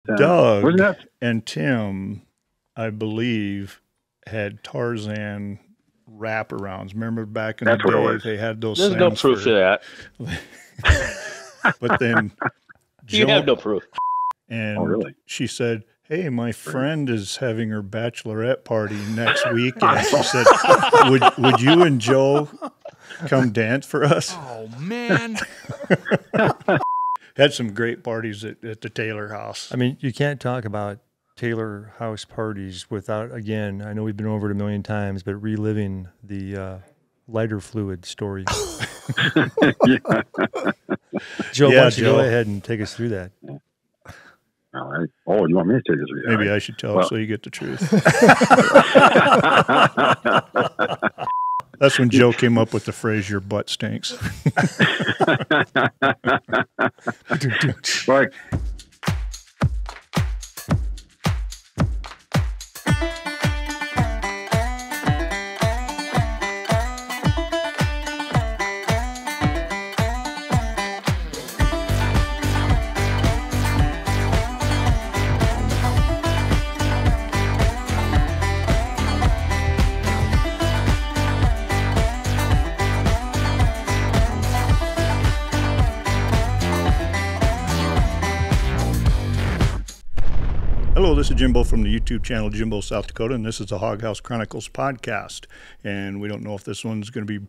Doug and Tim, I believe, had Tarzan wraparounds. Remember back in the day, they had those. There's no proof to that. But then you have no proof. And she said, "Hey, my friend is having her bachelorette party next week, and she said, would you and Joe come dance for us?" Oh man. Had some great parties at the Taylor house. I mean, you can't talk about Taylor house parties without, again, I know we've been over it a million times, but reliving the lighter fluid story. Joe, why don't you go ahead and take us through that? All right. Oh, you want me to take us through that? Maybe I should tell so you get the truth. That's when Joe came up with the phrase, "your butt stinks." Right. Hello, this is Jimbo from the YouTube channel Jimbo, South Dakota, and this is the Hog House Chronicles podcast. And we don't know if this one's going to be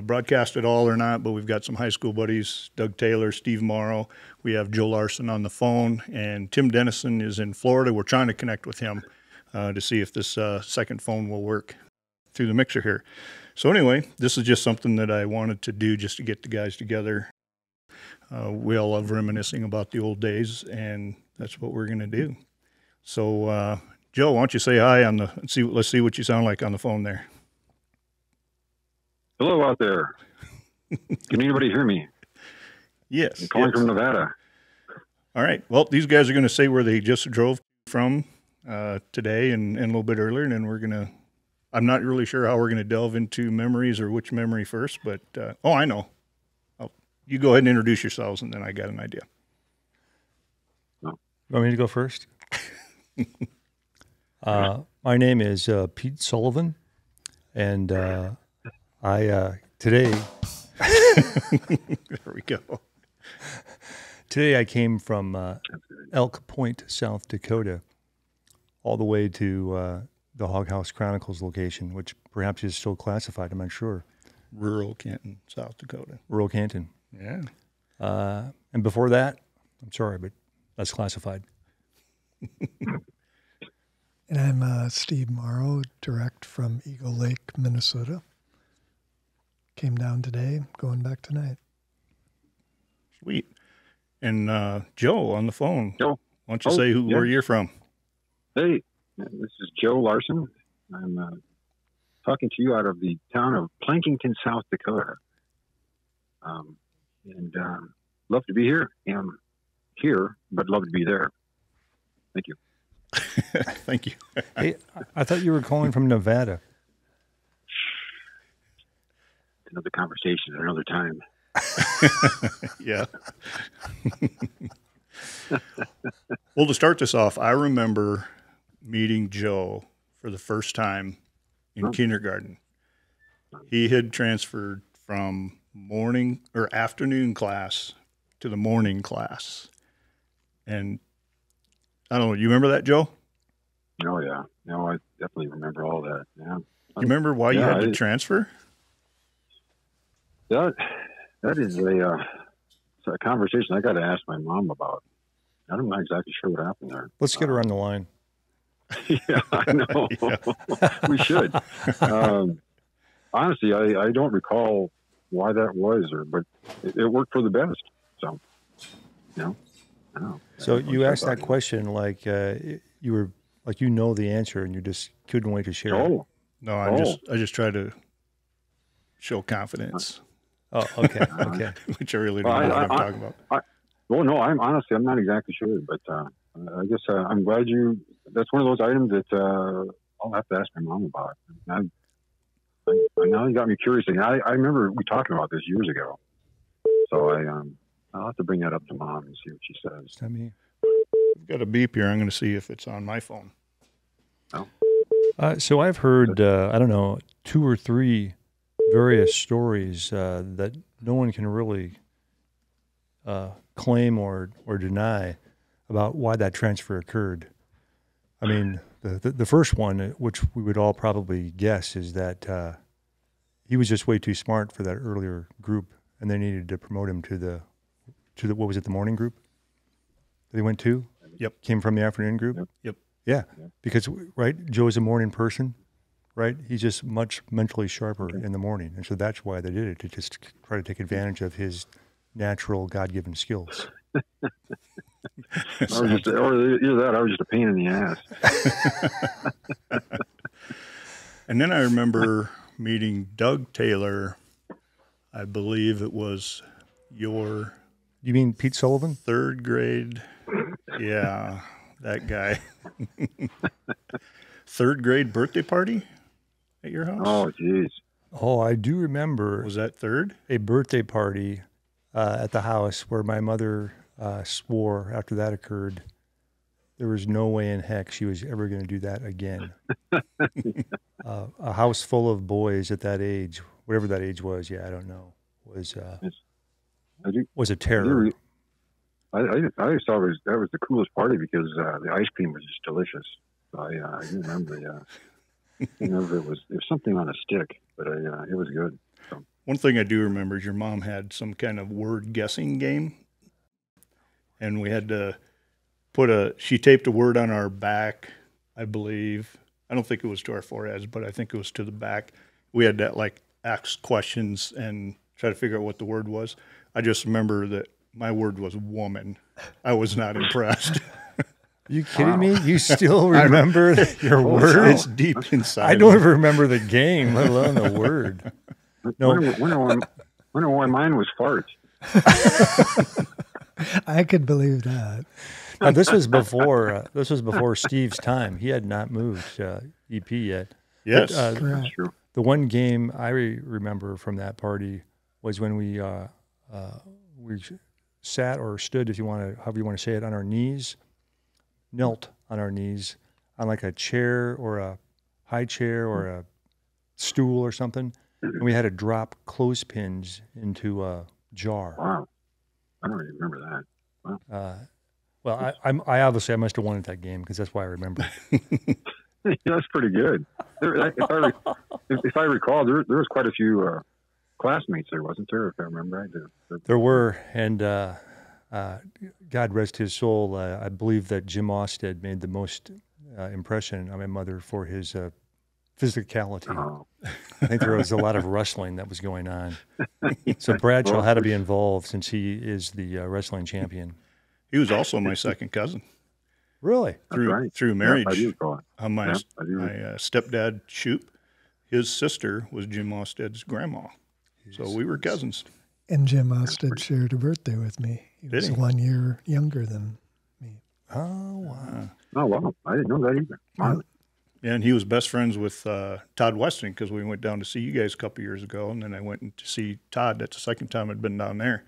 broadcast at all or not, but we've got some high school buddies, Doug Taylor, Steve Morrow. We have Joe Larson on the phone, and Tim Dennison is in Florida. We're trying to connect with him to see if this second phone will work through the mixer here. So anyway, this is just something that I wanted to do just to get the guys together. We all love reminiscing about the old days, and that's what we're going to do. So, Joe, why don't you say hi on let's see what you sound like on the phone there. Hello out there. Can anybody hear me? Yes. I'm calling from Nevada. All right. Well, these guys are going to say where they just drove from today and a little bit earlier, and then I'm not really sure how we're going to delve into memories or which memory first, but, I know. You go ahead and introduce yourselves, and then I got an idea. You want me to go first? My name is Pete Sullivan, and today there we go. Today I came from Elk Point, South Dakota, all the way to the Hog House Chronicles location, which perhaps is still classified, I'm not sure. Rural Canton, South Dakota. Rural Canton. Yeah. And before that, I'm sorry, but that's classified. And I'm Steve Morrow, direct from Eagle Lake, Minnesota. Came down today, going back tonight. Sweet. And Joe on the phone. Joe. Why don't you say where you're from? Hey, this is Joe Larson. I'm talking to you out of the town of Plankington, South Dakota. And love to be here. I'm here, but love to be there. Thank you. Thank you. Hey, I thought you were calling from Nevada. Another conversation at another time. Yeah. Well, to start this off, I remember meeting Joe for the first time in kindergarten. He had transferred from morning or afternoon class to the morning class. And I don't know. You remember that, Joe? Oh, yeah. No, I definitely remember all that. Yeah. You remember why you had to transfer? That is a conversation I got to ask my mom about. I'm not exactly sure what happened there. Let's get her on the line. Yeah, I know. Yeah. We should. Honestly, I don't recall why that was, but it worked for the best. So, I don't know. So you asked that question like you were like the answer, and you just couldn't wait to share. Oh, no, I just try to show confidence. Oh, okay, okay. Which I really don't know what I'm talking about. No, I'm not exactly sure, but I guess I'm glad that's one of those items that I'll have to ask my mom about. Now you got me curious. I remember we talking about this years ago, so I'll have to bring that up to Mom and see what she says. Is that me? I've got a beep here. I'm going to see if it's on my phone. So I've heard, I don't know, 2 or 3 various stories that no one can really claim or deny about why that transfer occurred. I mean, the first one, which we would all probably guess, is that he was just way too smart for that earlier group, and they needed to promote him to the what was it, the morning group that he went to? Yep. Came from the afternoon group? Yep. Yeah, because, right, Joe's a morning person, right? He's just much mentally sharper in the morning, and so that's why they did it, to just try to take advantage of his natural God-given skills. I was just a pain in the ass. And then I remember meeting Doug Taylor. I believe it was your... You mean Pete Sullivan? 3rd grade. Yeah, that guy. 3rd grade birthday party at your house? Oh, geez. Oh, I do remember. Was that 3rd? A birthday party at the house where my mother swore after that occurred, there was no way in heck she was ever going to do that again. A house full of boys at that age, whatever that age was, I don't know, was a terror. I always thought that was the coolest party because the ice cream was just delicious. I do remember, it was something on a stick, but it was good. So. One thing I do remember is your mom had some kind of word guessing game, and we had to she taped a word on our back, I believe. I don't think it was to our foreheads, but I think it was to the back. We had to ask questions and try to figure out what the word was. I just remember that my word was woman. I was not impressed. You kidding me? You still remember your word? It's deep inside. I don't even remember the game, let alone the word. No. Wonder why mine was fart. I could believe that. Now, this was before Steve's time. He had not moved EP yet. Yes, but, that's true. The one game I remember from that party was when we sat or stood, however you want to say it, on our knees, knelt on our knees on like a chair or a high chair or a stool or something, and we had to drop clothespins into a jar. Wow, I don't even remember that. Wow. Well, I obviously must have won at that game because that's why I remember. Yeah, that's pretty good. If I recall, there was quite a few classmates there, wasn't there? If I remember right. There were, and God rest his soul. I believe that Jim Osted made the most impression on my mother for his physicality. Oh. I think there was a lot of wrestling that was going on. So Bradshaw had to be involved since he is the wrestling champion. he was also my second cousin. Really? Through marriage. Yeah, I do recall it. My stepdad, Shoop, his sister was Jim Osted's grandma. So we were cousins. And Jim Osted shared a birthday with me. He was 1 year younger than me. Oh, wow. Oh, wow. I didn't know that either. Wow. Yeah, and he was best friends with Todd Weston because we went down to see you guys a couple years ago, and then I went to see Todd. That's the second time I'd been down there.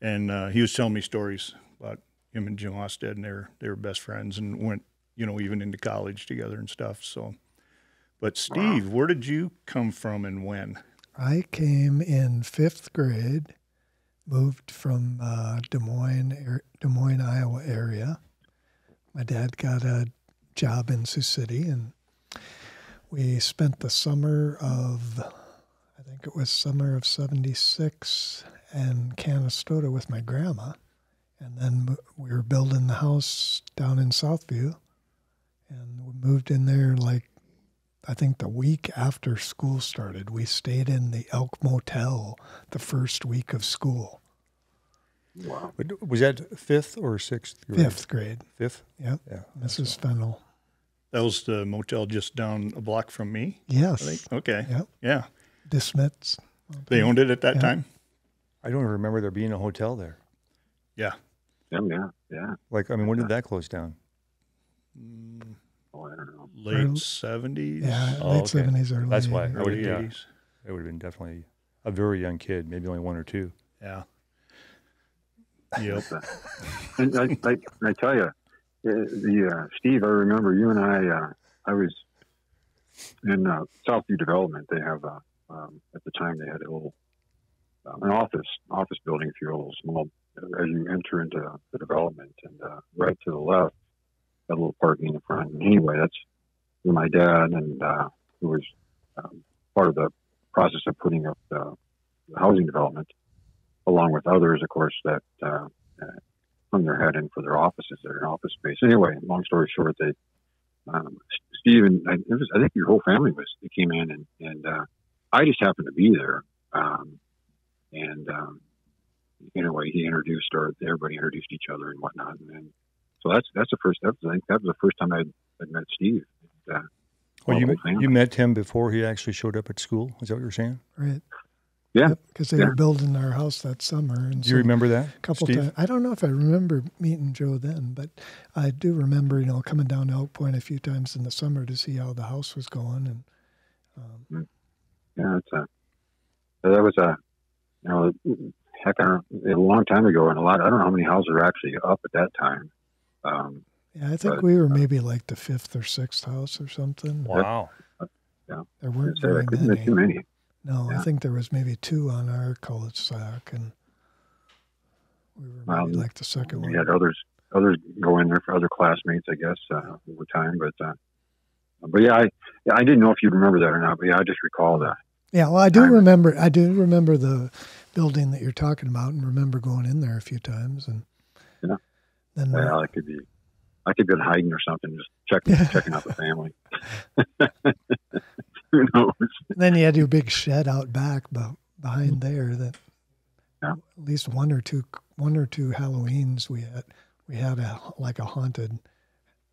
And he was telling me stories about him and Jim Osted, and they were best friends and went, even into college together and stuff. So, but Steve, where did you come from and when? I came in 5th grade, moved from Des Moines, Iowa area. My dad got a job in Sioux City, and we spent the summer of, I think it was summer of 76 in Canastota with my grandma. And then we were building the house down in Southview, and we moved in there I think the week after school started. We stayed in the Elk Motel the first week of school. Wow. Was that 5th or 6th grade? 5th grade. 5th? Yep. Yeah. Mrs. Fennell. That was the motel just down a block from me? Yes. I think. Okay. Yep. Yeah. DeSmits. They owned it at that time? I don't even remember there being a hotel there. Yeah. Yeah. When did that close down? Oh, I don't know. Late 70s? Yeah, late 70s, early That's why. Early 80s. It would have been definitely a very young kid, maybe only 1 or 2. Yeah. Yep. And I tell you, Steve, I remember you and I was in Southview Development. They have at the time they had a little an office building, if you will, small as you enter into the development, and right to the left, a little parking in the front. And anyway, that's where my dad and who was part of the process of putting up the housing development, along with others, of course, that hung their head in for their offices, their office space. Anyway, long story short, they Steve and I think your whole family they came in, and I just happened to be there. Anyway, everybody introduced each other and whatnot, and then, so that's the first. I think that was the first time I'd met Steve. Well, you met him before he actually showed up at school. Is that what you're saying? Right. Yeah. Because they were building our house that summer. And do you remember that? A couple times. I don't know if I remember meeting Joe then, but I do remember, coming down to Elk Point a few times in the summer to see how the house was going. And that was heck, a long time ago, and I don't know how many houses were actually up at that time. I think we were maybe like the 5th or 6th house or something. Wow. Yeah. There weren't very many. Too many. No, Yeah. I think there was maybe 2 on our cul-de-sac, and we were maybe like the second one. We had others go in there for other classmates, I guess, over time. But yeah, I didn't know if you'd remember that or not. But yeah, I just recall that. Yeah, well, I do remember the building that you're talking about, and remember going in there a few times. And then I could be been hiding or something, just checking out the family. Who knows? And then you had your big shed out back behind there. That at least one or two Halloweens we had a haunted.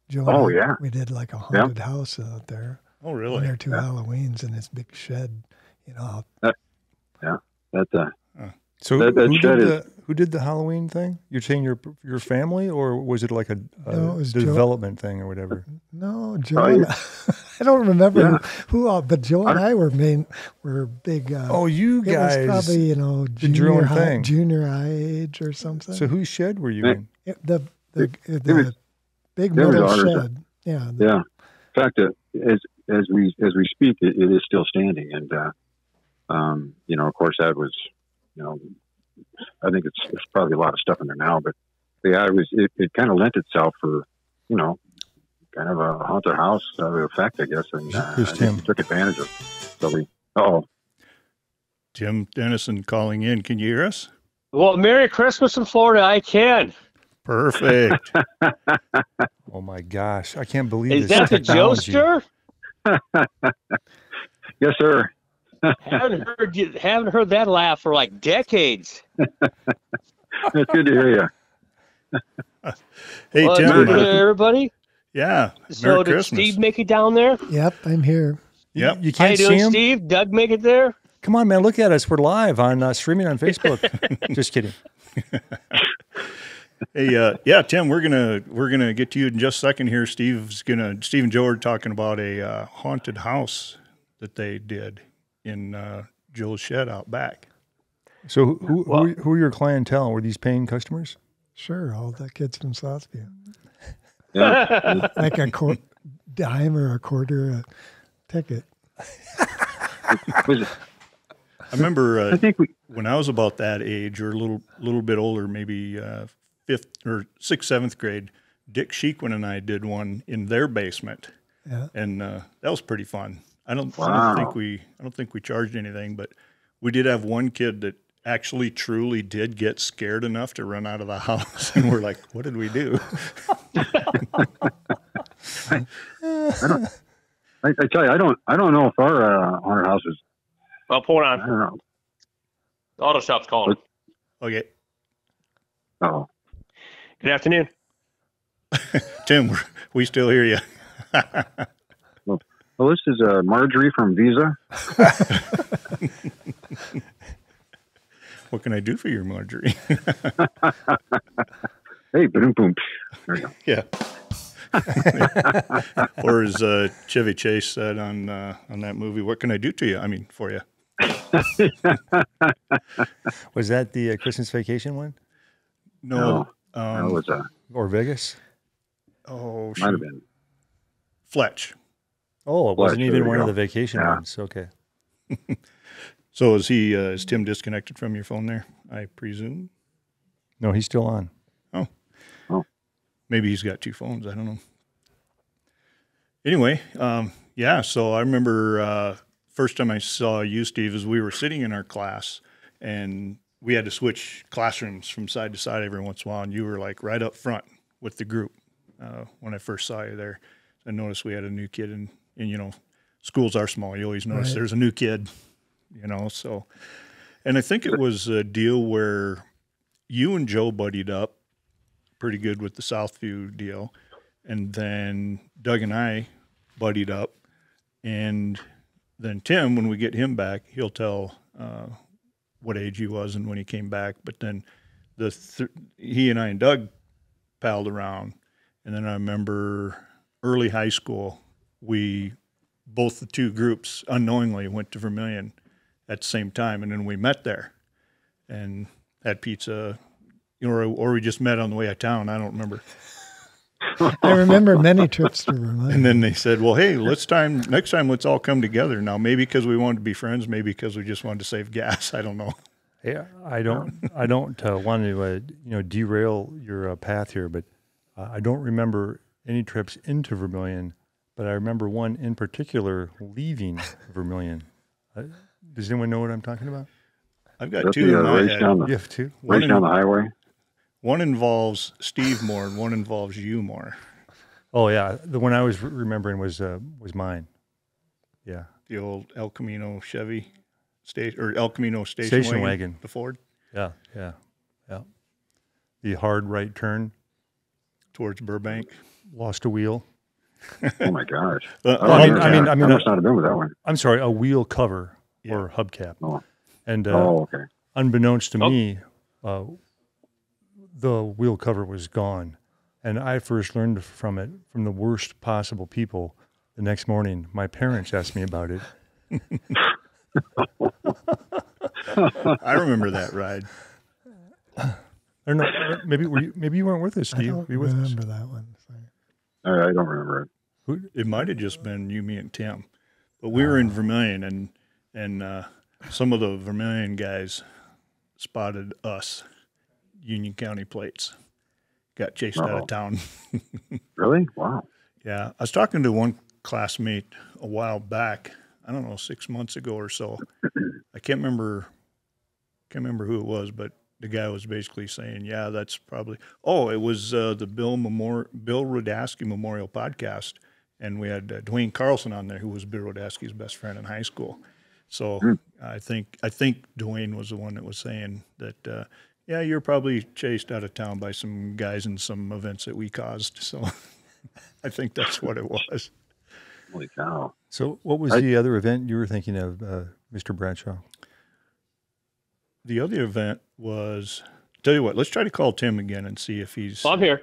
Joe we did like a haunted house out there. Oh, really? 1 or 2 Halloweens in this big shed. So who did the Halloween thing? You're saying your family, or was it like a development thing or whatever? No, Joe. I don't remember who all, but Joe and I were big. You guys! It was probably junior high age or something. So whose shed were you in? The big metal shed. Yeah. Yeah. In fact, as we speak, it is still standing, and of course that was, I think it's probably a lot of stuff in there now, but yeah, it kind of lent itself for, kind of a haunted house effect, I guess, and we took advantage of it. So Jim Dennison calling in. Can you hear us? Well, Merry Christmas in Florida. I can. Perfect. Oh my gosh, I can't believe Is this that the technology. Joester? Yes, sir. haven't heard that laugh for like decades. It's good to hear you. Hey, Well, Tim. good to hear everybody. Yeah. So Merry did Christmas. Steve make it down there? Yep, I'm here. Yep. You How can't you see doing, him. Steve? Doug make it there? Come on, man! Look at us. We're live on streaming on Facebook. Just kidding. Hey, Tim, we're gonna get to you in just a second here. Steve and Joe are talking about a haunted house that they did in Joe's shed out back. So who are your clientele? Were these paying customers? Sure, all the kids from Southview. Yeah. Like a dime or a quarter a ticket. I remember when I was about that age, or a little bit older, maybe 5th or 6th, 7th grade. Dick Sheequin and I did one in their basement, and that was pretty fun. I don't think we charged anything, but we did have one kid that actually truly did get scared enough to run out of the house, and we're like, "What did we do?" I tell you, I don't know if our haunted house is. Well, hold on. I don't know. The auto shop's calling. Okay, Oh, Good afternoon. Tim, we still hear you. well, this is Marjorie from Visa. What can I do for you, Marjorie? Hey, boom, boom. There you go. Yeah. Or as Chevy Chase said on that movie, "What can I do to you? I mean, for you." Was that the Christmas Vacation one? No. That was Or Vegas? Oh, Might have shoot. been. Fletch. Oh, it wasn't There even you one of go. the vacation Yeah. ones. Okay. So is Tim disconnected from your phone there, I presume? No, he's still on. Maybe he's got two phones. I don't know. Anyway, yeah, so I remember first time I saw you, Steve, is we were sitting in our class, and we had to switch classrooms from side to side every once in a while, and you were like right up front with the group when I first saw you there. I noticed we had a new kid, and you know, schools are small. You always notice Right. there's a new kid, you know, so. And I think it was a deal where you and Joe buddied up pretty good with the Southview deal. And then Doug and I buddied up. And then Tim, when we get him back, he'll tell what age he was and when he came back. But then he and I and Doug palled around. And then I remember early high school, both the two groups unknowingly went to Vermillion at the same time. And then we met there and had pizza, you know, or we just met on the way out of town. I don't remember. I remember many trips to Vermillion. And then they said, well, hey, next time, let's all come together. Now, maybe because we wanted to be friends, maybe because we just wanted to save gas. I don't know. Yeah, I don't want to derail your path here, but I don't remember any trips into Vermillion, but I remember one in particular leaving Vermillion. Does anyone know what I'm talking about? I've got That's two the in my race head. down the, You have two? race down the highway. One involves Steve more and one involves you more. Oh yeah, the one I was remembering was mine. Yeah, The old El Camino Chevy El Camino Station wagon. The Ford yeah. The hard right turn, towards Burbank. lost a wheel. Oh my gosh! I mean, I must not have been with that one. I'm sorry, a wheel cover or hubcap. Oh, And okay. unbeknownst to me, the wheel cover was gone. And I first learned from the worst possible people. The next morning, my parents asked me about it. I remember that ride. I don't know. Maybe you weren't with us, I Steve. don't Were you with us? remember that one. So. I don't remember it. It might have just been you, me, and Tim. But we were in Vermillion, and some of the Vermillion guys spotted us, Union County plates. Got chased out of town. Really? Wow. Yeah. I was talking to one classmate a while back, I don't know, 6 months ago or so. I can't remember who it was, but the guy was basically saying, yeah, that's probably, it was the Bill Rodasky Memorial Podcast. And we had Dwayne Carlson on there, who was Bill Rodasky's best friend in high school. So I think Dwayne was the one that was saying that, yeah, you're probably chased out of town by some guys in some events that we caused. So I think that's what it was. Holy cow! So what was the other event you were thinking of, Mr. Bradshaw? The other event was, tell you what, let's try to call Tim again and see if he's. I'm here.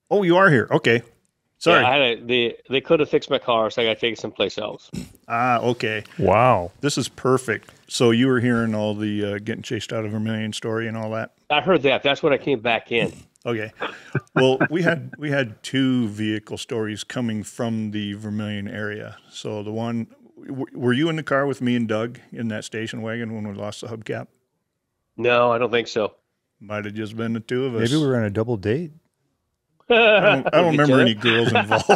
Oh, you are here. Okay. Sorry. Yeah, they could have fixed my car, so I got to take it someplace else. Okay. Wow. This is perfect. So you were hearing all the getting chased out of Vermillion story and all that? I heard that. That's when I came back in. Okay. Well, we had two vehicle stories coming from the Vermillion area. So the one, were you in the car with me and Doug in that station wagon when we lost the hubcap? No, I don't think so. Might have just been the two of us. Maybe we were on a double date. I don't remember any girls involved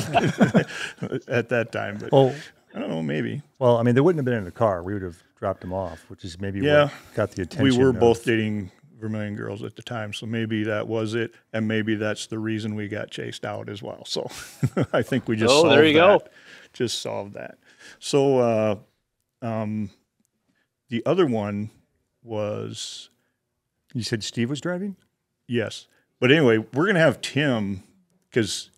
at that time, but I don't know, maybe. Well, I mean, they wouldn't have been in the car. We would have dropped them off, which is maybe Yeah. what got the attention. We were of- both dating Vermillion girls at the time, so maybe that was it, and maybe that's the reason we got chased out as well. So I think we just solved there you go. Just solved that. So the other one was, You said Steve was driving? yes. But anyway, we're going to have Tim, because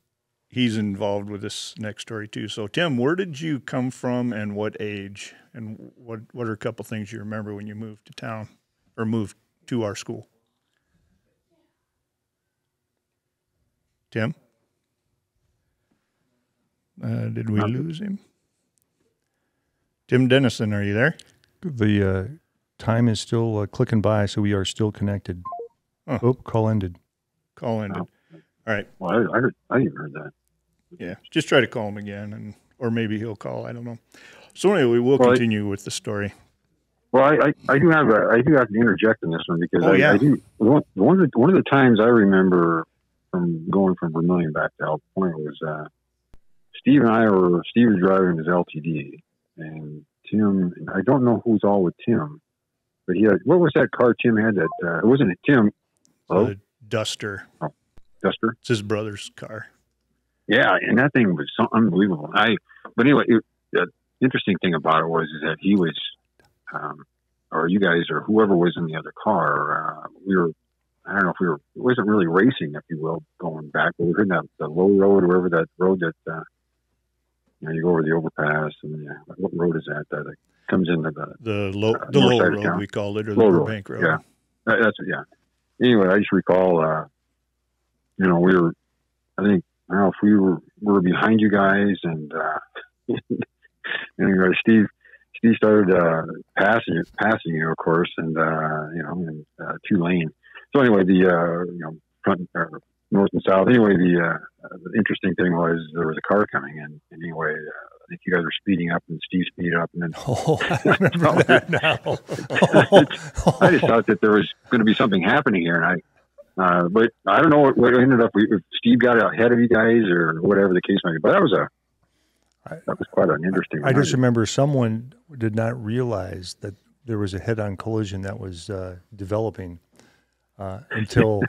he's involved with this next story too. So Tim, where did you come from and what age? And what are a couple things you remember when you moved to town or moved to our school? Tim? Did we lose him? Tim Dennison, are you there? The time is still clicking by, so we are still connected. Huh. Oh, call ended. Call ended. Wow. All right. Well, I even heard that. Yeah, just try to call him again, or maybe he'll call. I don't know. So anyway, we'll continue with the story. Well, I do have to interject in this one because yeah. One of the times I remember from going from Vermillion back to Elk Point was Steve was driving his LTD, and Tim. I don't know who's all with Tim, but he had, what was that car Tim had? That it wasn't a Tim. The Duster. Oh, Duster. It's his brother's car. Yeah, and that thing was so unbelievable. But anyway, the interesting thing about it was that he was, or you guys, or whoever was in the other car, I don't know if it wasn't really racing, if you will, going back. But we were in the low road, or wherever that road that, you go over the overpass, and what road is that? That comes into the low road, we called it, or the Burbank road. Yeah, that's it. Yeah. Anyway, I just recall, I think, I don't know if we were behind you guys, and anyway, Steve started passing you, of course, and in 2 lane. So anyway, the front, north and south. Anyway, the interesting thing was there was a car coming in. And anyway, I think you guys were speeding up, and Steve speeded up, and then I remember that now. I just thought that there was going to be something happening here, and but I don't know what ended up. If Steve got ahead of you guys, or whatever the case might be. But that was quite an interesting. I just remember someone did not realize that there was a head-on collision that was developing until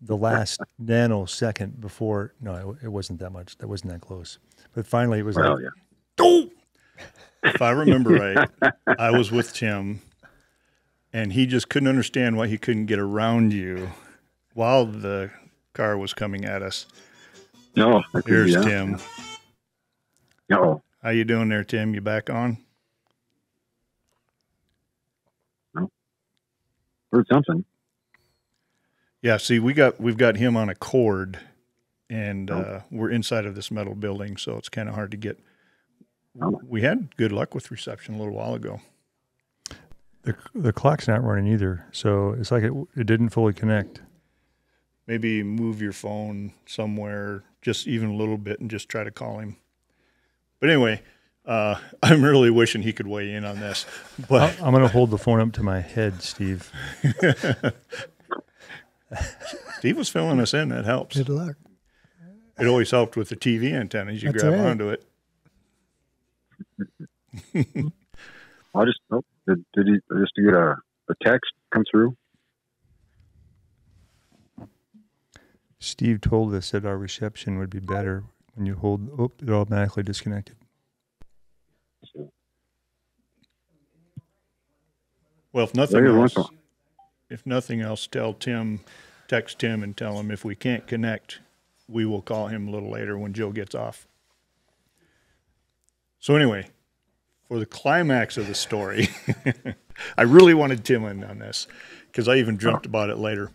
the like nanosecond before. No, it wasn't that much. That wasn't that close. But finally, it was oh! If I remember right, I was with Tim, and he just couldn't understand why he couldn't get around you while the car was coming at us. No, here's Tim. No. How you doing there, Tim? You back on? No. Heard something. Yeah, see, we've got him on a cord, and we're inside of this metal building, so it's kind of hard to get. We had good luck with reception a little while ago. The clock's not running either, so it's like it didn't fully connect. Maybe move your phone somewhere, just even a little bit, and just try to call him. But anyway, I'm really wishing he could weigh in on this. But I'm going to hold the phone up to my head, Steve. Steve was filling us in. That helps. Good luck. It always helped with the TV antennas. You That's grab right. onto it. Did he just get a text come through? Steve told us that our reception would be better when you hold. Oh, it automatically disconnected. Well, if nothing else, text Tim and tell him if we can't connect, we will call him a little later when Joe gets off. So anyway, for the climax of the story, I really wanted Tim in on this because I even dreamt about it later.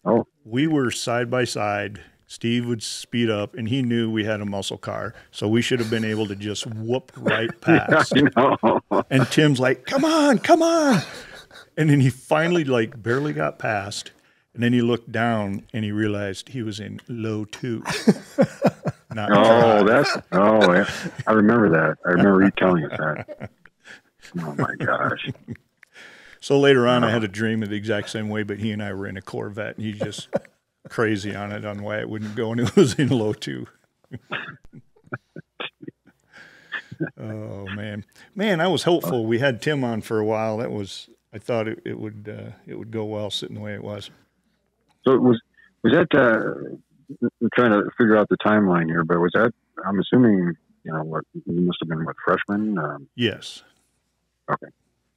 Oh. We were side by side. Steve would speed up, and he knew we had a muscle car, so we should have been able to just whoop right past. And Tim's like, come on. And then he finally barely got past, and then he looked down, and he realized he was in low 2. I remember that. I remember you telling us that. Oh, my gosh. So later on, I had a dream of the exact same way, but he and I were in a Corvette, and he's just crazy on it on why it wouldn't go, and it was in low 2. Oh, man, I was hopeful. We had Tim on for a while. I thought it would go well sitting the way it was. So was that? We're trying to figure out the timeline here, but was that? I'm assuming you must have been freshman. Yes. Okay.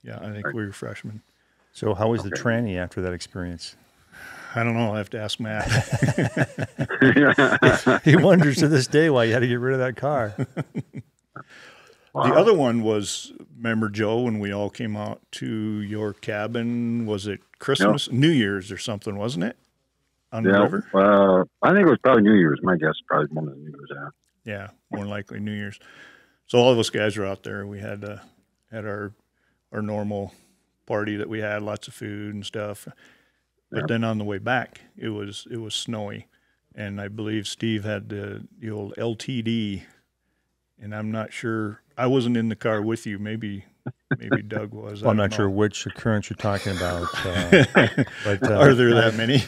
Yeah, I think we were freshmen. So how was the tranny after that experience? I don't know. I'll have to ask Matt. He wonders to this day why you had to get rid of that car. Wow. The other one was, remember, Joe, when we all came out to your cabin, was it Christmas? Yep. New Year's or something, wasn't it? On the river? I think it was probably New Year's. My guess probably one of the New Year's, yeah. Yeah, more likely New Year's. So all of us guys were out there. We had our normal party that we had, lots of food and stuff. But then on the way back, it was snowy. and I believe Steve had the old LTD, and I'm not sure. I wasn't in the car with you. Maybe Doug was. Well, I'm not sure which occurrence you're talking about. But are there that many?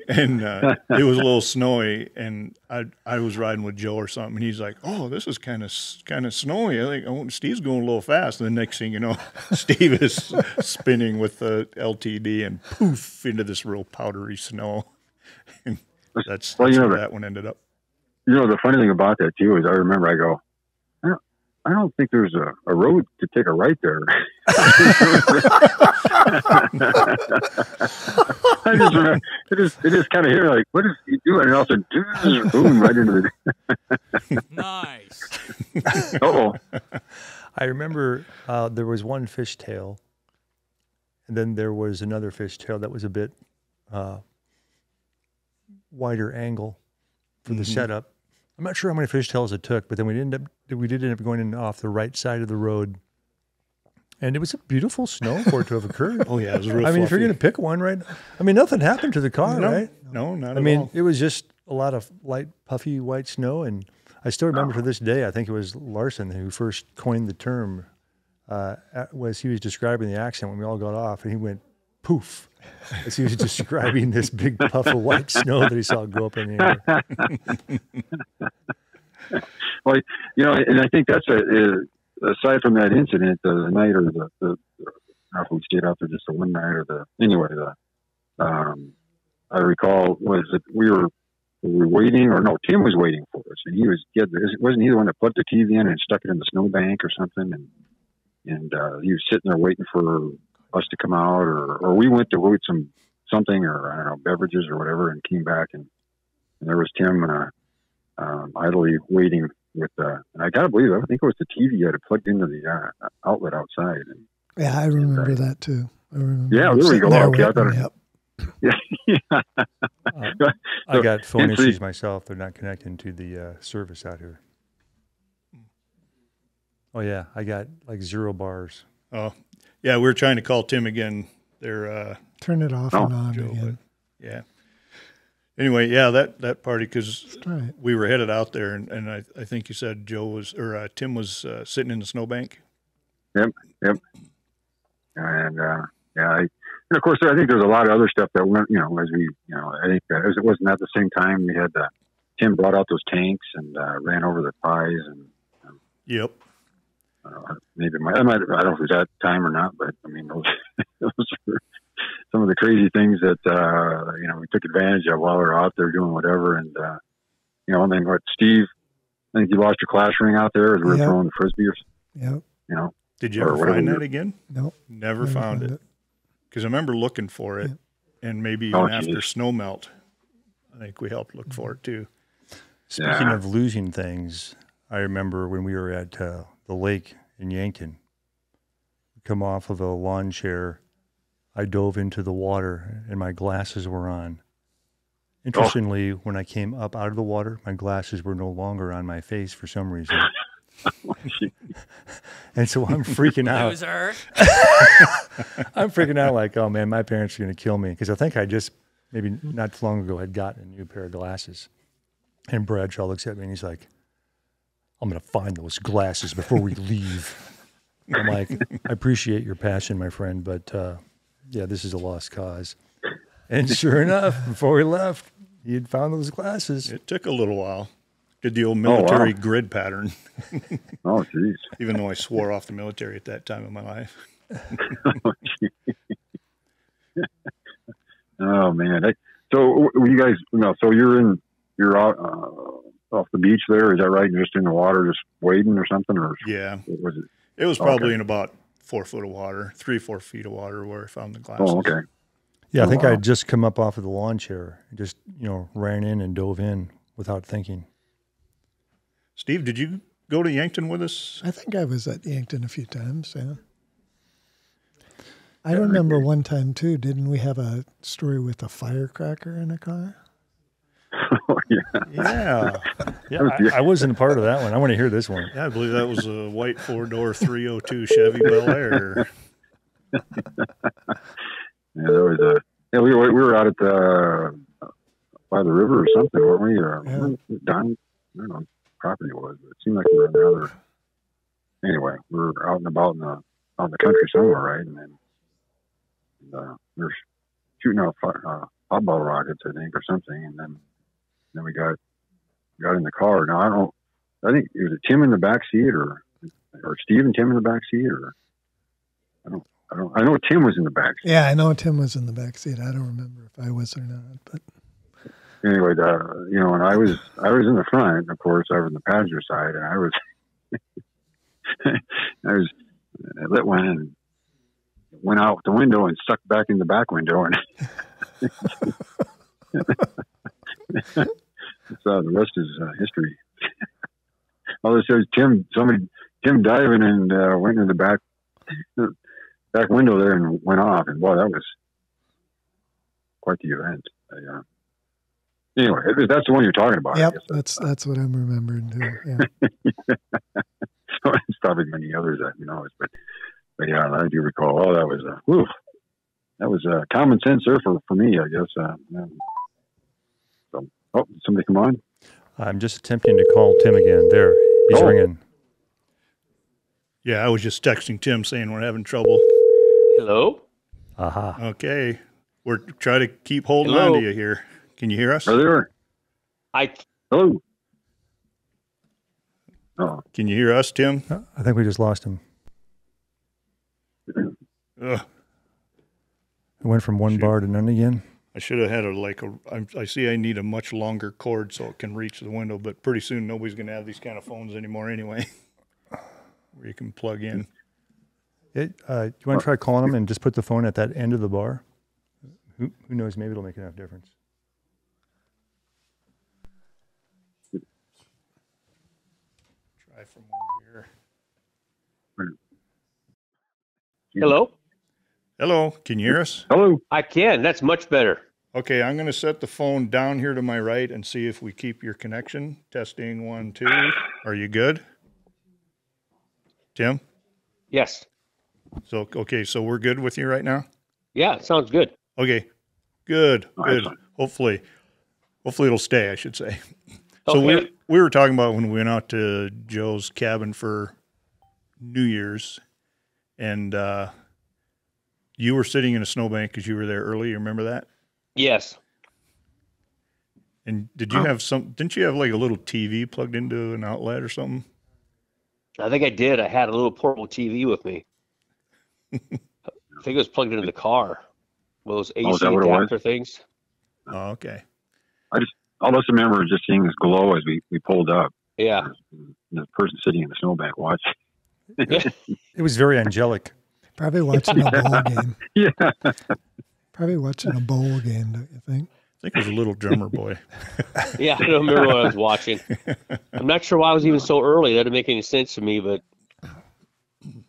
And it was a little snowy, and I was riding with Joe or something, and he's like, "Oh, this is kind of snowy. I think Steve's going a little fast." And the next thing you know, Steve is spinning with the LTD and poof into this real powdery snow. And that's where that one ended up. You know, the funny thing about that too is I remember I go, I don't think there's a road to take a right there. I just remember, it just kind of hit me like, what is he doing? And also, boom, right into the. Nice. Uh-oh. I remember there was one fishtail, and then there was another fishtail that was a bit wider angle for the setup. I'm not sure how many fishtails it took, but then we did end up going in off the right side of the road, and it was a beautiful snow for it to have occurred. Oh yeah, it was real. I mean, fluffy. if you're going to pick one, right? I mean, nothing happened to the car, right? No, not at all. I mean, it was just a lot of light, puffy white snow, and I still remember to this day. I think it was Larson who first coined the term. Was he was describing the accident when we all got off, and he went poof as he was describing this big puff of white snow that he saw go up in the air. Well, you know, and I think that's aside from that incident, the night or the I don't know if we stayed out there just the one night or I recall was that we were waiting, or no, Tim was waiting for us, and wasn't he the one that put the TV in and stuck it in the snowbank or something, and he was sitting there waiting for us to come out, or we went to go get something, or I don't know, beverages or whatever, and came back, and there was Tim idly waiting with and I gotta believe I think it was the TV you had plugged into the outlet outside. And, yeah, I remember that too. I remember. Yeah, there we go. Okay, I thought. Yep. Yeah. I got phone issues myself. They're not connecting to the service out here. Oh yeah, I got like 0 bars. Oh, yeah, we were trying to call Tim again. They're turn it off and on Joe, again. Yeah. Anyway, yeah, that party, because we were headed out there, and I think you said Tim was sitting in the snowbank. Yep. And and of course I think there's a lot of other stuff that went, as we, I think it wasn't at the same time we had Tim brought out those tanks and ran over the pies and. Yep. Maybe I don't know if it was that time or not, but I mean, those were some of the crazy things that, we took advantage of while we were out there doing whatever. And, I mean, Steve, I think you lost your class ring out there as we were throwing the Frisbee or Yep. Did you ever find that again? Nope. Never found it. Because I remember looking for it, and maybe even after snow melt, I think we helped look for it too. Speaking of losing things, I remember when we were at the lake in Yankton, come off of a lawn chair, I dove into the water and my glasses were on. Interestingly, when I came up out of the water, my glasses were no longer on my face for some reason. And so I'm freaking out. Loser. I'm freaking out like, oh man, my parents are going to kill me. Because I think I just, maybe not too long ago, had gotten a new pair of glasses. And Bradshaw looks at me and he's like, I'm going to find those glasses before we leave. I'm like, I appreciate your passion, my friend, but this is a lost cause. And sure enough, before we left, he had found those glasses. It took a little while. Did the old military grid pattern. Oh, jeez. Even though I swore off the military at that time of my life. Oh, man. So you guys, so you're out off the beach there, is that right? Just in the water, just wading or something, or yeah, what was it? It was probably in about 4 foot of water, 3-4 feet of water, where I found the glasses. Oh, okay. Yeah, I think I had just come up off of the lawn chair, just ran in and dove in without thinking. Steve, did you go to Yankton with us? I think I was at Yankton a few times. Yeah. I remember one time too. Didn't we have a story with a firecracker in a car? Oh, yeah. I wasn't a part of that one. I want to hear this one. Yeah, I believe that was a white 4-door 302 Chevy Bel Air. Yeah, there was we were out at Don, I don't know what property it was, but it seemed like we were on the other. Anyway, we were out and about out in the country somewhere, right? And then we were shooting out hot-ball rockets, I think, or something. And then we got in the car. Now I think it was Tim in the back seat, or Steve and Tim in the back seat, or I know Tim was in the back seat. Yeah, I know Tim was in the back seat. I don't remember if I was or not, but anyway, and I was in the front. Of course, I was on the passenger side, and I lit one and went out the window and sucked back in the back window, and so the rest is history. All this says Tim diving and went in the back window there and went off, and boy, that was quite the event. Anyway, that's the one you're talking about. Yep, that's what I'm remembering too. Yeah. It's probably many others that but yeah, I do recall. Oh, that was common sense there for me, I guess. Somebody come on. I'm just attempting to call Tim again. There, he's ringing. Yeah, I was just texting Tim saying we're having trouble. Hello? Aha. Okay. We're trying to keep holding Hello? on to you here. Can you hear us? Are there? Hello? Oh. Can you hear us, Tim? I think we just lost him. Ugh. It went from one bar to none again. I should have had I see I need a much longer cord so it can reach the window, but pretty soon nobody's going to have these kind of phones anymore anyway, where you can plug in. Do you want to try calling him and just put the phone at that end of the bar? Who knows? Maybe it'll make enough difference. Try from over here. Hello? Hello, can you hear us? Hello? I can. That's much better. Okay, I'm going to set the phone down here to my right and see if we keep your connection. Testing 1, 2. Are you good? Tim? Yes. So we're good with you right now? Yeah, it sounds good. Okay, good. Excellent. Hopefully it'll stay, I should say. So Okay. we were talking about when we went out to Joe's cabin for New Year's, and you were sitting in a snowbank because you were there early. You remember that? Yes. And didn't you have like a little TV plugged into an outlet or something? I think I did. I had a little portable TV with me. I think it was plugged into the car. One of those AC is that what it adapter things. Oh, okay. I just remember just seeing this glow as we pulled up. Yeah. The person sitting in the snowbank watching. It was very angelic. probably watching a bowl game. Yeah. Probably watching a bowl game, don't you think? I think it was a little drummer boy. Yeah, I don't remember what I was watching. I'm not sure why I was even so early. That didn't make any sense to me, but I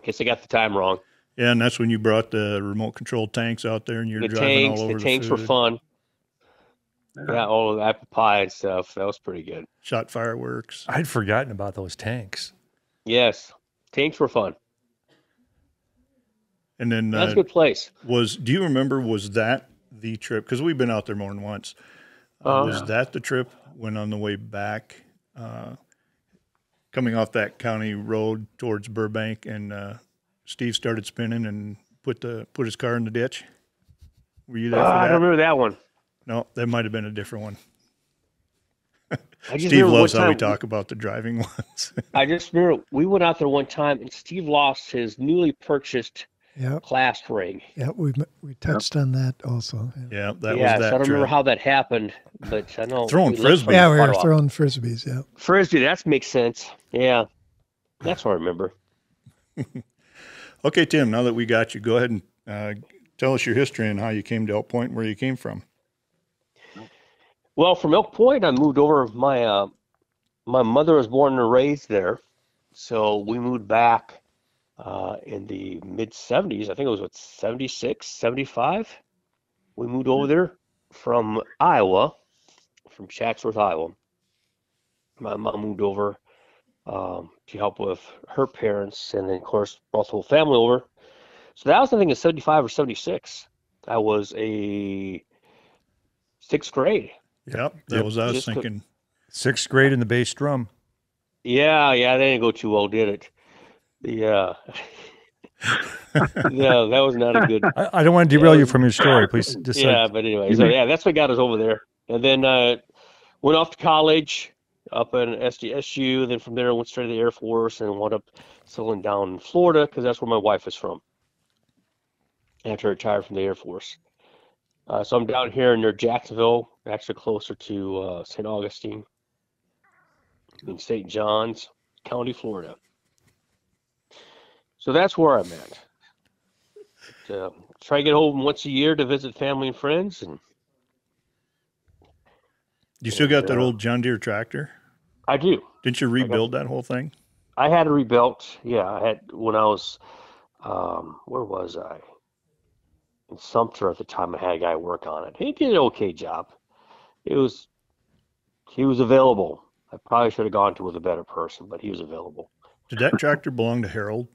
guess I got the time wrong. Yeah, and that's when you brought the remote control tanks out there and you're driving all over the tanks were food. fun. Yeah, all of the apple pie and stuff. That was pretty good. Shot fireworks. I'd forgotten about those tanks. Yes, tanks were fun. And then That's a good place. do you remember, was that the trip? Because we've been out there more than once. Was that the trip when on the way back, coming off that county road towards Burbank, and Steve started spinning and put his car in the ditch? Were you there for that? I don't remember that one. No, that might have been a different one. I just Steve remember loves one how we time- talk about the driving ones. I just remember we went out there one time and Steve lost his newly purchased Yep. clasp ring. Yeah, we touched on that also. Yeah, that was Yeah, that so I don't remember trip. how that happened, but I know Throwing we lived frisbees. for Yeah, we quite were a while. throwing frisbees. Yeah. Frisbee. That makes sense. Yeah, that's what I remember. Okay, Tim, now that we got you, go ahead and tell us your history and how you came to Elk Point, where you came from. Well, from Elk Point, I moved over. My mother was born and raised there, so we moved back in the mid 70s. I think it was 76, 75. We moved over there from Iowa, from Chatsworth, Iowa. My mom moved over to help with her parents, and then of course brought the whole family over. So that was, I think, in 75 or 76. I was a 6th grade. Yep, that was I was Just thinking. 6th grade in the bass drum. Yeah, that didn't go too well, did it? Yeah. No, that was not a good. I don't want to derail you from your story. Please decide. Yeah, but anyway, so yeah, that's what got us over there. And then went off to college up in SDSU. Then from there, I went straight to the Air Force and wound up settling down in Florida because that's where my wife is from. After I retired from the Air Force. So I'm down here near Jacksonville, actually closer to St. Augustine in St. Johns County, Florida. So that's where I'm at. Try to get home once a year to visit family and friends. And You still got that old John Deere tractor? I do. Didn't you rebuild that whole thing? I had it rebuilt. Yeah, I had when I was, where was I? In Sumter at the time. I had a guy work on it. He did an okay job. He was available. I probably should have gone to with a better person, but he was available. Did that tractor belong to Harold?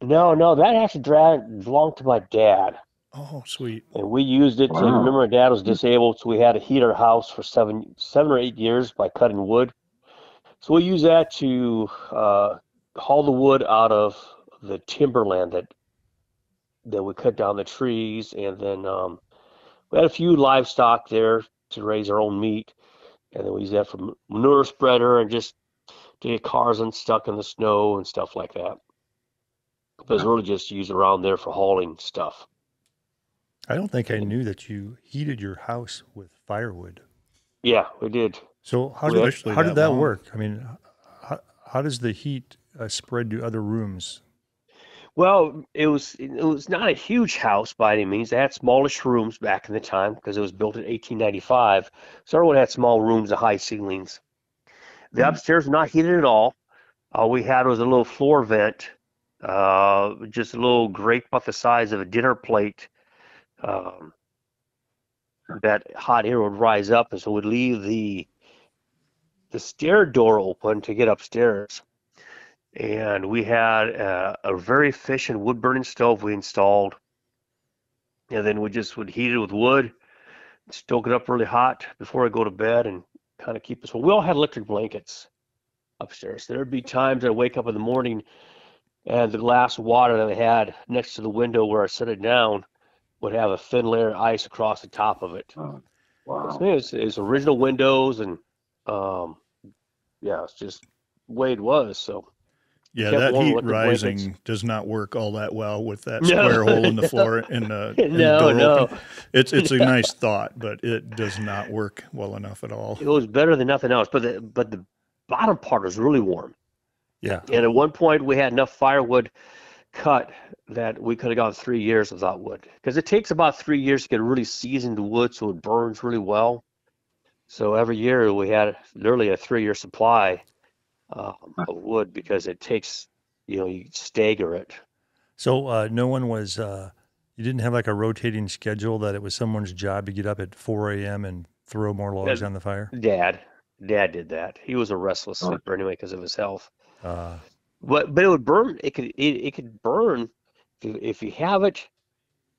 No, that actually belonged to my dad. Oh, sweet. And we used it to, Wow. remember my dad was disabled, so we had to heat our house for seven or 8 years by cutting wood. So we used that to haul the wood out of the timberland that we cut down the trees. And then we had a few livestock there to raise our own meat. And then we used that for manure spreader and just to get cars unstuck in the snow and stuff like that. It was really just used around there for hauling stuff. I don't think I knew that you heated your house with firewood. Yeah, we did. So how We did actually how did that that long. work? I mean, how does the heat spread to other rooms? Well, it was not a huge house by any means. They had smallish rooms back in the time because it was built in 1895. So everyone had small rooms with high ceilings. The upstairs was not heated at all. All we had was a little floor vent, just a little grate about the size of a dinner plate. That hot air would rise up, and so would leave the stair door open to get upstairs. And we had a very efficient wood burning stove we installed, and then we just would heat it with wood, stoke it up really hot before I go to bed, and kind of keep us. Well, we all had electric blankets upstairs. There'd be times I'd wake up in the morning, and the glass of water that I had next to the window where I set it down would have a thin layer of ice across the top of it. Wow. So it's original windows, and yeah, it's just the way it was. So Yeah, kept that warm heat with the rising blankets. does not work all that well with that No. square hole in the floor and the No, door no. open. It's a nice thought, but it does not work well enough at all. It was better than nothing else. But the bottom part was really warm. Yeah. And at one point we had enough firewood cut that we could have gone 3 years without wood, because it takes about 3 years to get really seasoned wood so it burns really well. So every year we had literally a 3-year supply of wood, because it takes, you stagger it. So no one was. You didn't have like a rotating schedule that it was someone's job to get up at 4 a.m. and throw more logs on the fire. Dad did that. He was a restless sleeper anyway because of his health. Uh, But it would burn. It could burn if you have it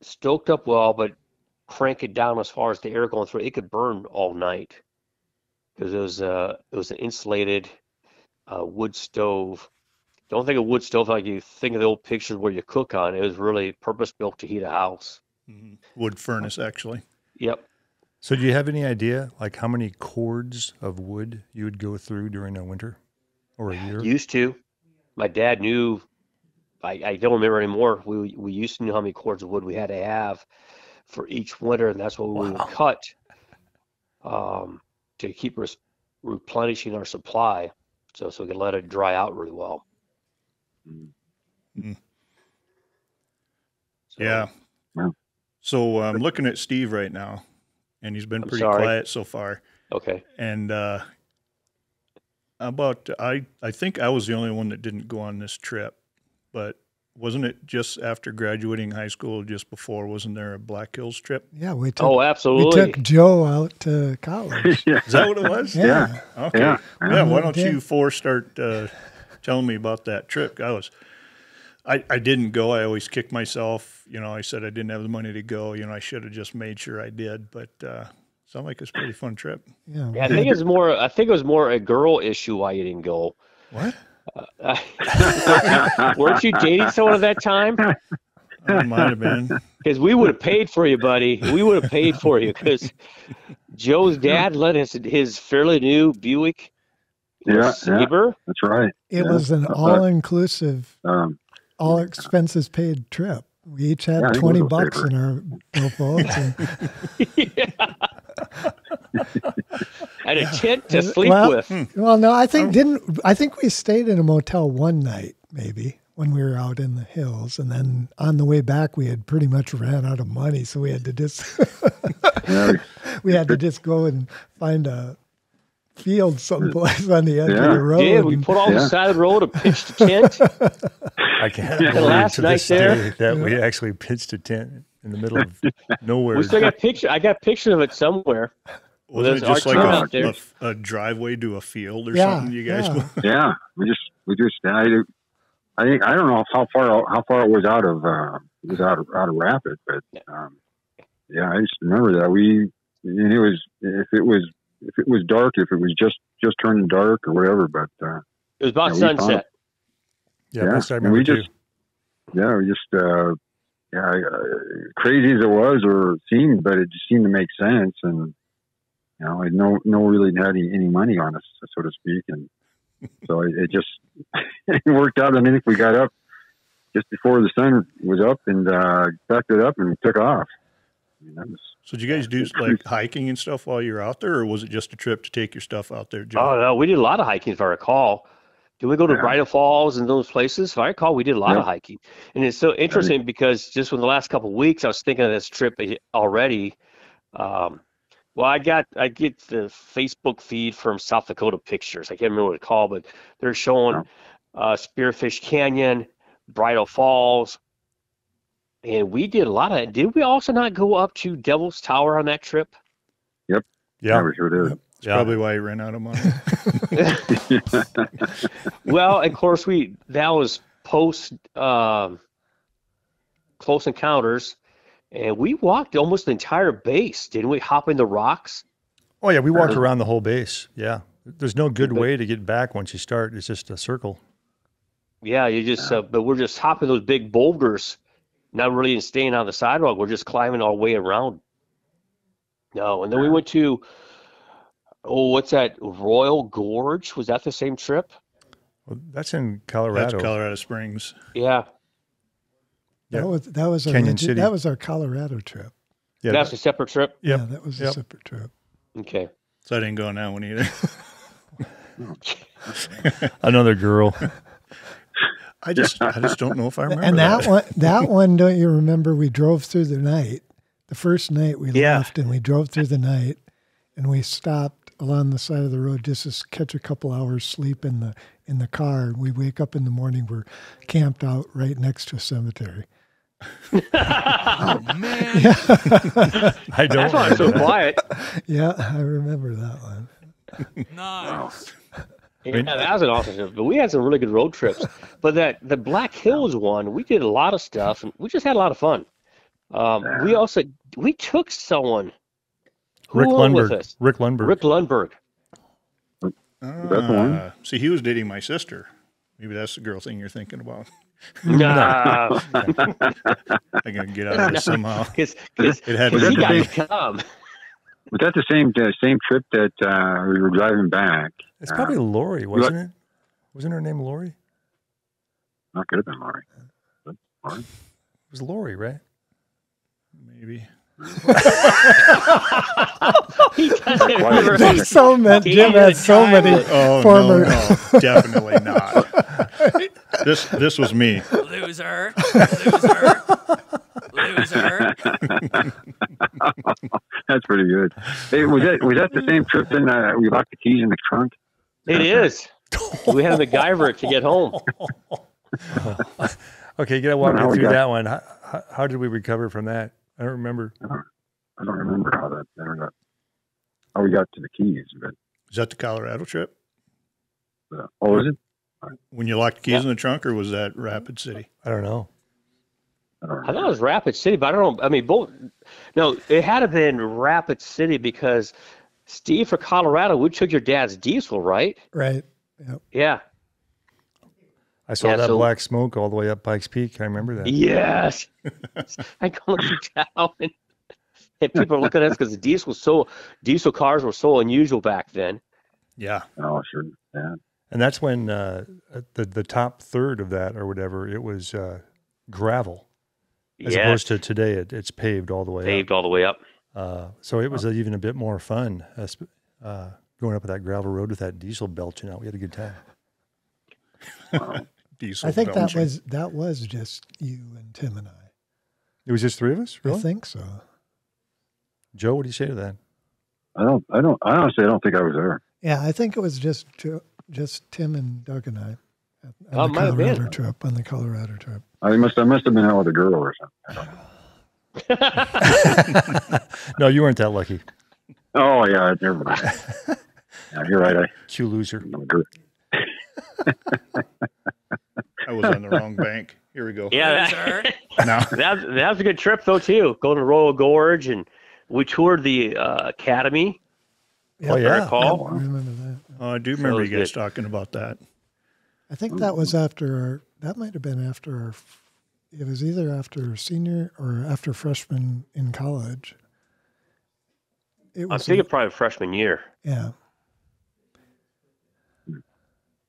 stoked up well, but crank it down as far as the air going through. It could burn all night because it was an insulated wood stove. Don't think of wood stove like you think of the old pictures where you cook on. It was really purpose built to heat a house. Mhm. Wood furnace, actually. Yep. so do you have any idea like how many cords of wood you would go through during a winter or a year? Used to. My dad knew. I don't remember anymore. We used to know how many cords of wood we had to have for each winter, and that's what we would cut to keep replenishing our supply, so we could let it dry out really well. Mhm. So, Yeah. Wow. So I'm looking at Steve right now, and he's been I'm pretty sorry. quiet so far. Okay. And I think I was the only one that didn't go on this trip, but wasn't it just after graduating high school, just before? Wasn't there a Black Hills trip? Yeah, we took Oh, we absolutely. took Joe out to college. Yeah. Is that what it was? Yeah. Okay. Yeah. Yeah. Why don't Yeah. you four start telling me about that trip? I didn't go. I always kick myself. I said I didn't have the money to go. I should have just made sure I did. But so Sounds like it's a pretty fun trip. Yeah. Yeah, I think it was more a girl issue why you didn't go. What? Weren't you dating someone at that time? It might have been. Because we would have paid for you, buddy. We would have paid for you because Joe's dad let his fairly new Buick Sabre. That's right. It was an all-inclusive, all expenses paid trip. We each had $20 in our billfolds. And a tent to sleep with. Well, no, I think we stayed in a motel one night, maybe, when we were out in the hills, and then on the way back, we had pretty much ran out of money, so we had to just go and find a field someplace on the edge of the road. Yeah, we put on the side of the road, a pitched tent. I can't believe last to night this there, day that we actually pitched a tent in the middle of nowhere. We still got picture. I got a picture of it somewhere. Was it just like a driveway to a field or something? You guys? Yeah, we just. I think I don't know how far it was out of Rapid, but yeah, I just remember that it was if it was dark, if it was just turning dark or whatever, but it was about sunset. And we just crazy as it was or seemed, but it just seemed to make sense, and no really had any money on us, so to speak, and so it just it worked out. I mean, if we got up just before the sun was up and backed it up and took off. So did you guys do like hiking and stuff while you were out there, or was it just a trip to take your stuff out there, Joe? Oh, no, we did a lot of hiking, if I recall. Did we go to Bridal Falls and those places? If I recall, we did a lot of hiking. And it's so interesting because just in the last couple of weeks, I was thinking of this trip already. Well, I get the Facebook feed from South Dakota Pictures. I can't remember what it's called, but they're showing Spearfish Canyon, Bridal Falls. And we did a lot of it. Did we also not go up to Devil's Tower on that trip? Yep. Yeah. We sure did. That's probably why you ran out of money. Well, of course, that was post Close Encounters, and we walked almost the entire base, didn't we? Hopping the rocks. Oh yeah, we walked around the whole base. Yeah, there's no good way to get back once you start. It's just a circle. Yeah, you just but we're just hopping those big boulders, not really staying on the sidewalk. We're just climbing our way around. No, and then we went to what's that? Royal Gorge? Was that the same trip? Well, that's in Colorado. That's Colorado Springs. Yeah. That was Canyon City. That was our Colorado trip. Yeah, that's a separate trip? Yep. Yeah, that was a separate trip. Okay. So I didn't go on that one either. Another girl. I just don't know if I remember. And that one, don't you remember? We drove through the night. The first night we left, and we drove through the night, and we stopped along the side of the road just to catch a couple hours sleep in the car. We wake up in the morning, we're camped out right next to a cemetery. Oh man! Yeah. I don't. That's why I'm so quiet. Yeah, I remember that one. Nice. Yeah, that was an awesome trip. But we had some really good road trips. But the Black Hills one, we did a lot of stuff, and we just had a lot of fun. We took someone. Rick Lundberg. With us? Rick Lundberg. That's the one. See, he was dating my sister. Maybe that's the girl thing you're thinking about. Nah. I gotta get out of this somehow. Because it had he got to come. Was that the same trip that we were driving back? It's probably Lori, wasn't it? Wasn't her name Lori? Not could have been Lori. Lori? It was Lori, right? Maybe. So many. Jim had so many former. No, definitely not. This was me. Loser. That's pretty good. Hey, was that the same trip? Then we locked the keys in the trunk. It is. We had to MacGyver it to get home. Okay, you gotta walk me through that one. How did we recover from that? I don't remember. I don't remember how we got to the keys. But is that the Colorado trip? Was it? When you locked the keys in the trunk, or was that Rapid City? I don't know. I thought it was Rapid City, but I don't know. I mean, both. No, it had to have been Rapid City because Steve, for Colorado, we took your dad's diesel, right? Right. Yep. Yeah. I saw that black smoke all the way up Pikes Peak. I remember that. Yes. I go down, and people are looking at us because the diesel cars were so unusual back then. Yeah. Oh, sure. Yeah. And that's when the top third of that or whatever, it was gravel. As opposed to today, it's paved all the way up. Paved all the way up. So it was even a bit more fun going up that gravel road with that diesel belching out. We had a good time. Diesel I think belching. that was just you and Tim and I. It was just three of us, really? I think so. Joe, what do you say to that? I honestly don't think I was there. Yeah, I think it was just Tim and Doug and I Oh, on might have been. the Colorado trip. I must have been out with a girl or something. I don't know. No, you weren't that lucky. Oh yeah, never mind. Yeah, you're right. You loser. I was on the wrong bank. Here we go. Yeah, No. that was a good trip though too. Going to Royal Gorge, and we toured the Academy. Yep. Oh, yeah. Recall. I remember that. Oh, I do remember was you guys good. talking about that. I think that was that might have been after it was either after senior or after freshman in college. It I'm was thinking probably freshman year. yeah.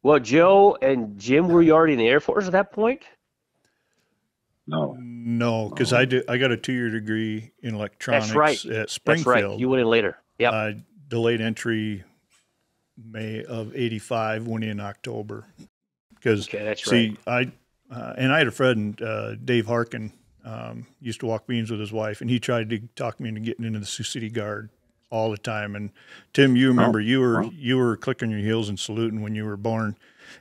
Well, Joe and Jim, were you already in the Air Force at that point? No, because I got a 2-year degree in electronics That's right. at Springfield. That's right. You went in later. Yeah. Delayed entry May of '85, went in October. Because that's see, right. I had a friend, Dave Harkin, used to walk beans with his wife, and he tried to talk me into getting into the Sioux City Guard all the time. And Tim, you remember you were clicking your heels and saluting when you were born,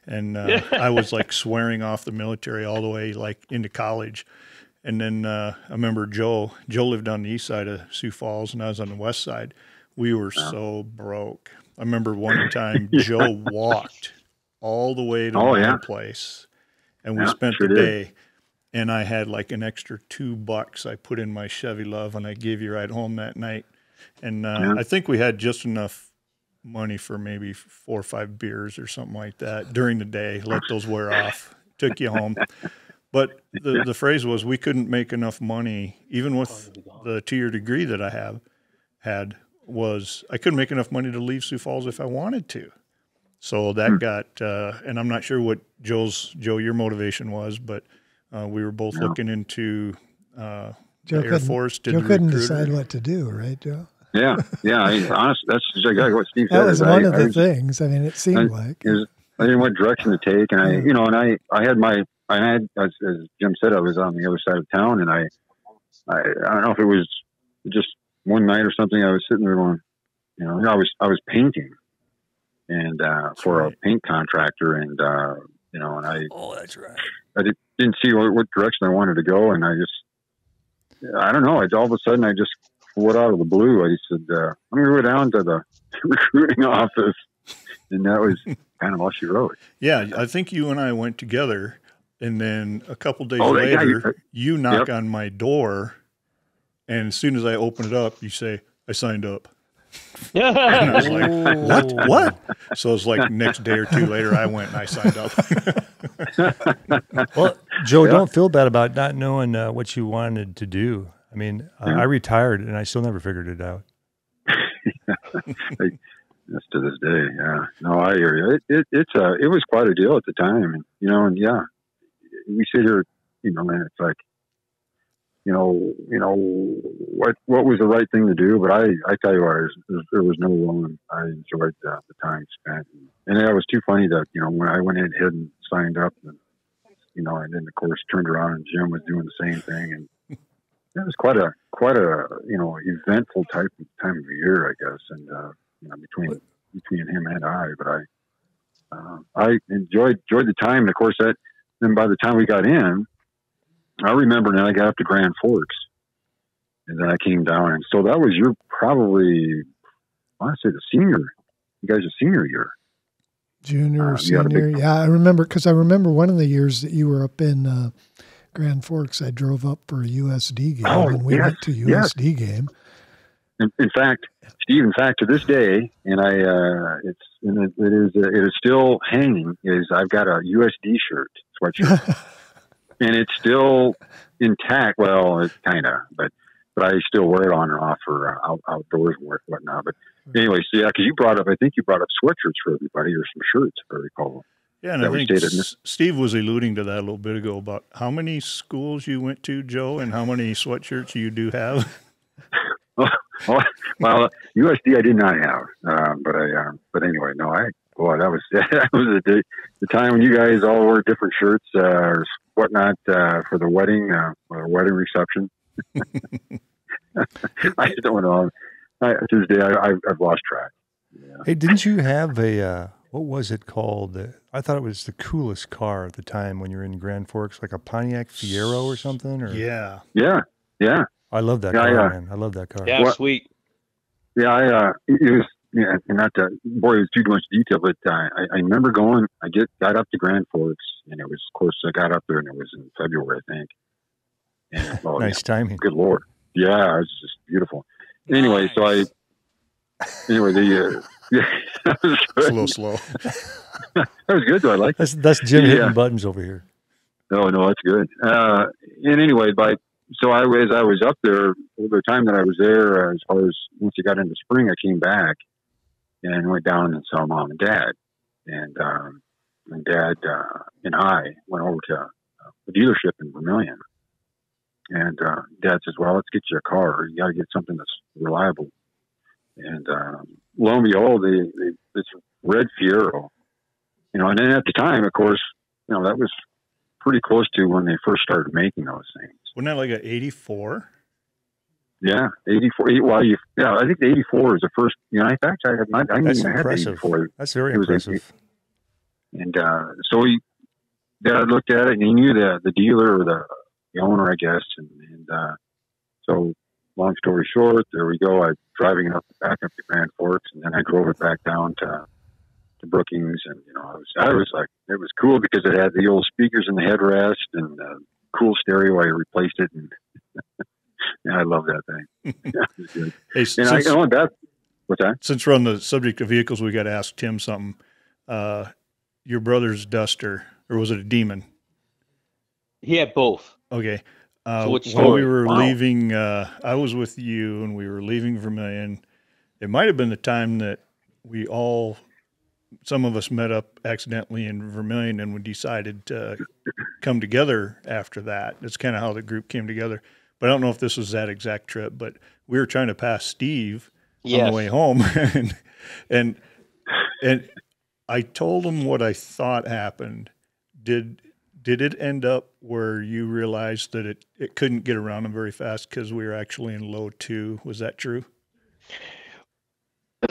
and I was like swearing off the military all the way like into college. And then I remember Joe lived on the east side of Sioux Falls, and I was on the west side. We were so broke. I remember one time Joe walked all the way to my place, and we spent the day. And I had like an extra $2 I put in my Chevy Love, and I gave you a ride home that night. And I think we had just enough money for maybe 4 or 5 beers or something like that during the day. Let those wear off. Took you home. But the phrase was we couldn't make enough money, even with the 2-year degree that I had, was I couldn't make enough money to leave Sioux Falls if I wanted to. So that got, and I'm not sure what Joe, your motivation was, but we were both looking into the Air Force. Joe couldn't decide what to do, right, Joe? Yeah. Honestly, that's exactly what Steve said. That was one of the things. I mean, it seemed like I didn't know what direction to take, and I had, as Jim said, I was on the other side of town, and I don't know if it was just one night or something. I was sitting there going, I was painting, and for a paint contractor, and and I that's right. I didn't see what direction I wanted to go, and I don't know. All of a sudden, I just what out of the blue, I said, "I'm going to go down to the recruiting office," and that was kind of all she wrote. Yeah, I think you and I went together, and then a couple days later, you knock on my door, and as soon as I open it up, you say, "I signed up." And I was like, what? So it's like next day or two later, I went and I signed up. Well, Joe, don't feel bad about not knowing what you wanted to do. I mean, I retired and I still never figured it out. That's to this day. Yeah. No, I hear you. It was quite a deal at the time, and we sit here, man, it's like, what was the right thing to do? But I tell you what, there was no loan. I enjoyed the time spent, and it was too funny that when I went ahead and signed up, and and then of course turned around and Jim was doing the same thing, and it was quite a eventful type of time of year, I guess, and between him and I. But I enjoyed the time, and of course then by the time we got in. I remember now I got up to Grand Forks, and then I came down, and so that was your probably, I want to say the senior, you guys' senior year. Junior, senior. Yeah, I remember, because I remember one of the years that you were up in Grand Forks, I drove up for a USD game, Oh, and we yes, went to yes. USD game. In fact, Steve, to this day, and it is still hanging. I've got a USD sweatshirt, and it's still intact. Well, it's kind of, but I still wear it on and off for outdoors work, whatnot. But anyway, so yeah, because I think you brought up sweatshirts for everybody, or some shirts, if I recall. Yeah, and I think Steve was alluding to that a little bit ago about how many schools you went to, Joe, and how many sweatshirts you do have. Well, USD I did not have, but anyway, no, that was the time when you guys all wore different shirts or whatnot for the wedding or wedding reception. I don't know. To this day, I've lost track. Yeah. Hey, didn't you have a what was it called? I thought it was the coolest car at the time when you were in Grand Forks, like a Pontiac Fiero or something. Or Yeah. I love that car, man. I love that car. Yeah, sweet. Yeah, it was, and not to bore you with too much detail, but I remember going, got up to Grand Forks, and it was, of course, I got up there, and it was in February, I think. And, nice timing. Good Lord. Yeah, it was just beautiful. Anyway, nice. That was good. It's a little slow. That was good, though. I like it. That's Jim hitting buttons over here. No, that's good. And anyway, so I was up there, the time that I was there, as far as once you got into spring, I came back and went down and saw Mom and Dad. And Dad and I went over to the dealership in Vermillion. And Dad says, well, let's get you a car. You got to get something that's reliable. And lo and behold, this red Fiero, and then at the time, of course, that was pretty close to when they first started making those things. Wasn't that like an 84? Yeah, 84. Well, I think the 84 is the first. In fact, That's impressive. That's very impressive. And so Dad looked at it, and he knew the dealer or the owner, I guess. And so, long story short, there we go. I was driving it back up to Grand Forks, and then I drove it back down to Brookings, and I was like, it was cool because it had the old speakers in the headrest and cool stereo. I replaced it, and I love that thing. Yeah, it was good. Hey, what's that? Since we're on the subject of vehicles, we got to ask Tim something. Your brother's Duster, or was it a Demon? He had both. Okay. So when we were leaving, I was with you, and we were leaving Vermillion. It might have been the time that some of us met up accidentally in Vermillion, and we decided to come together after that. That's kind of how the group came together. But I don't know if this was that exact trip, but we were trying to pass Steve on the way home. and I told him what I thought happened. Did it end up where you realized that it couldn't get around him very fast because we were actually in low 2? Was that true?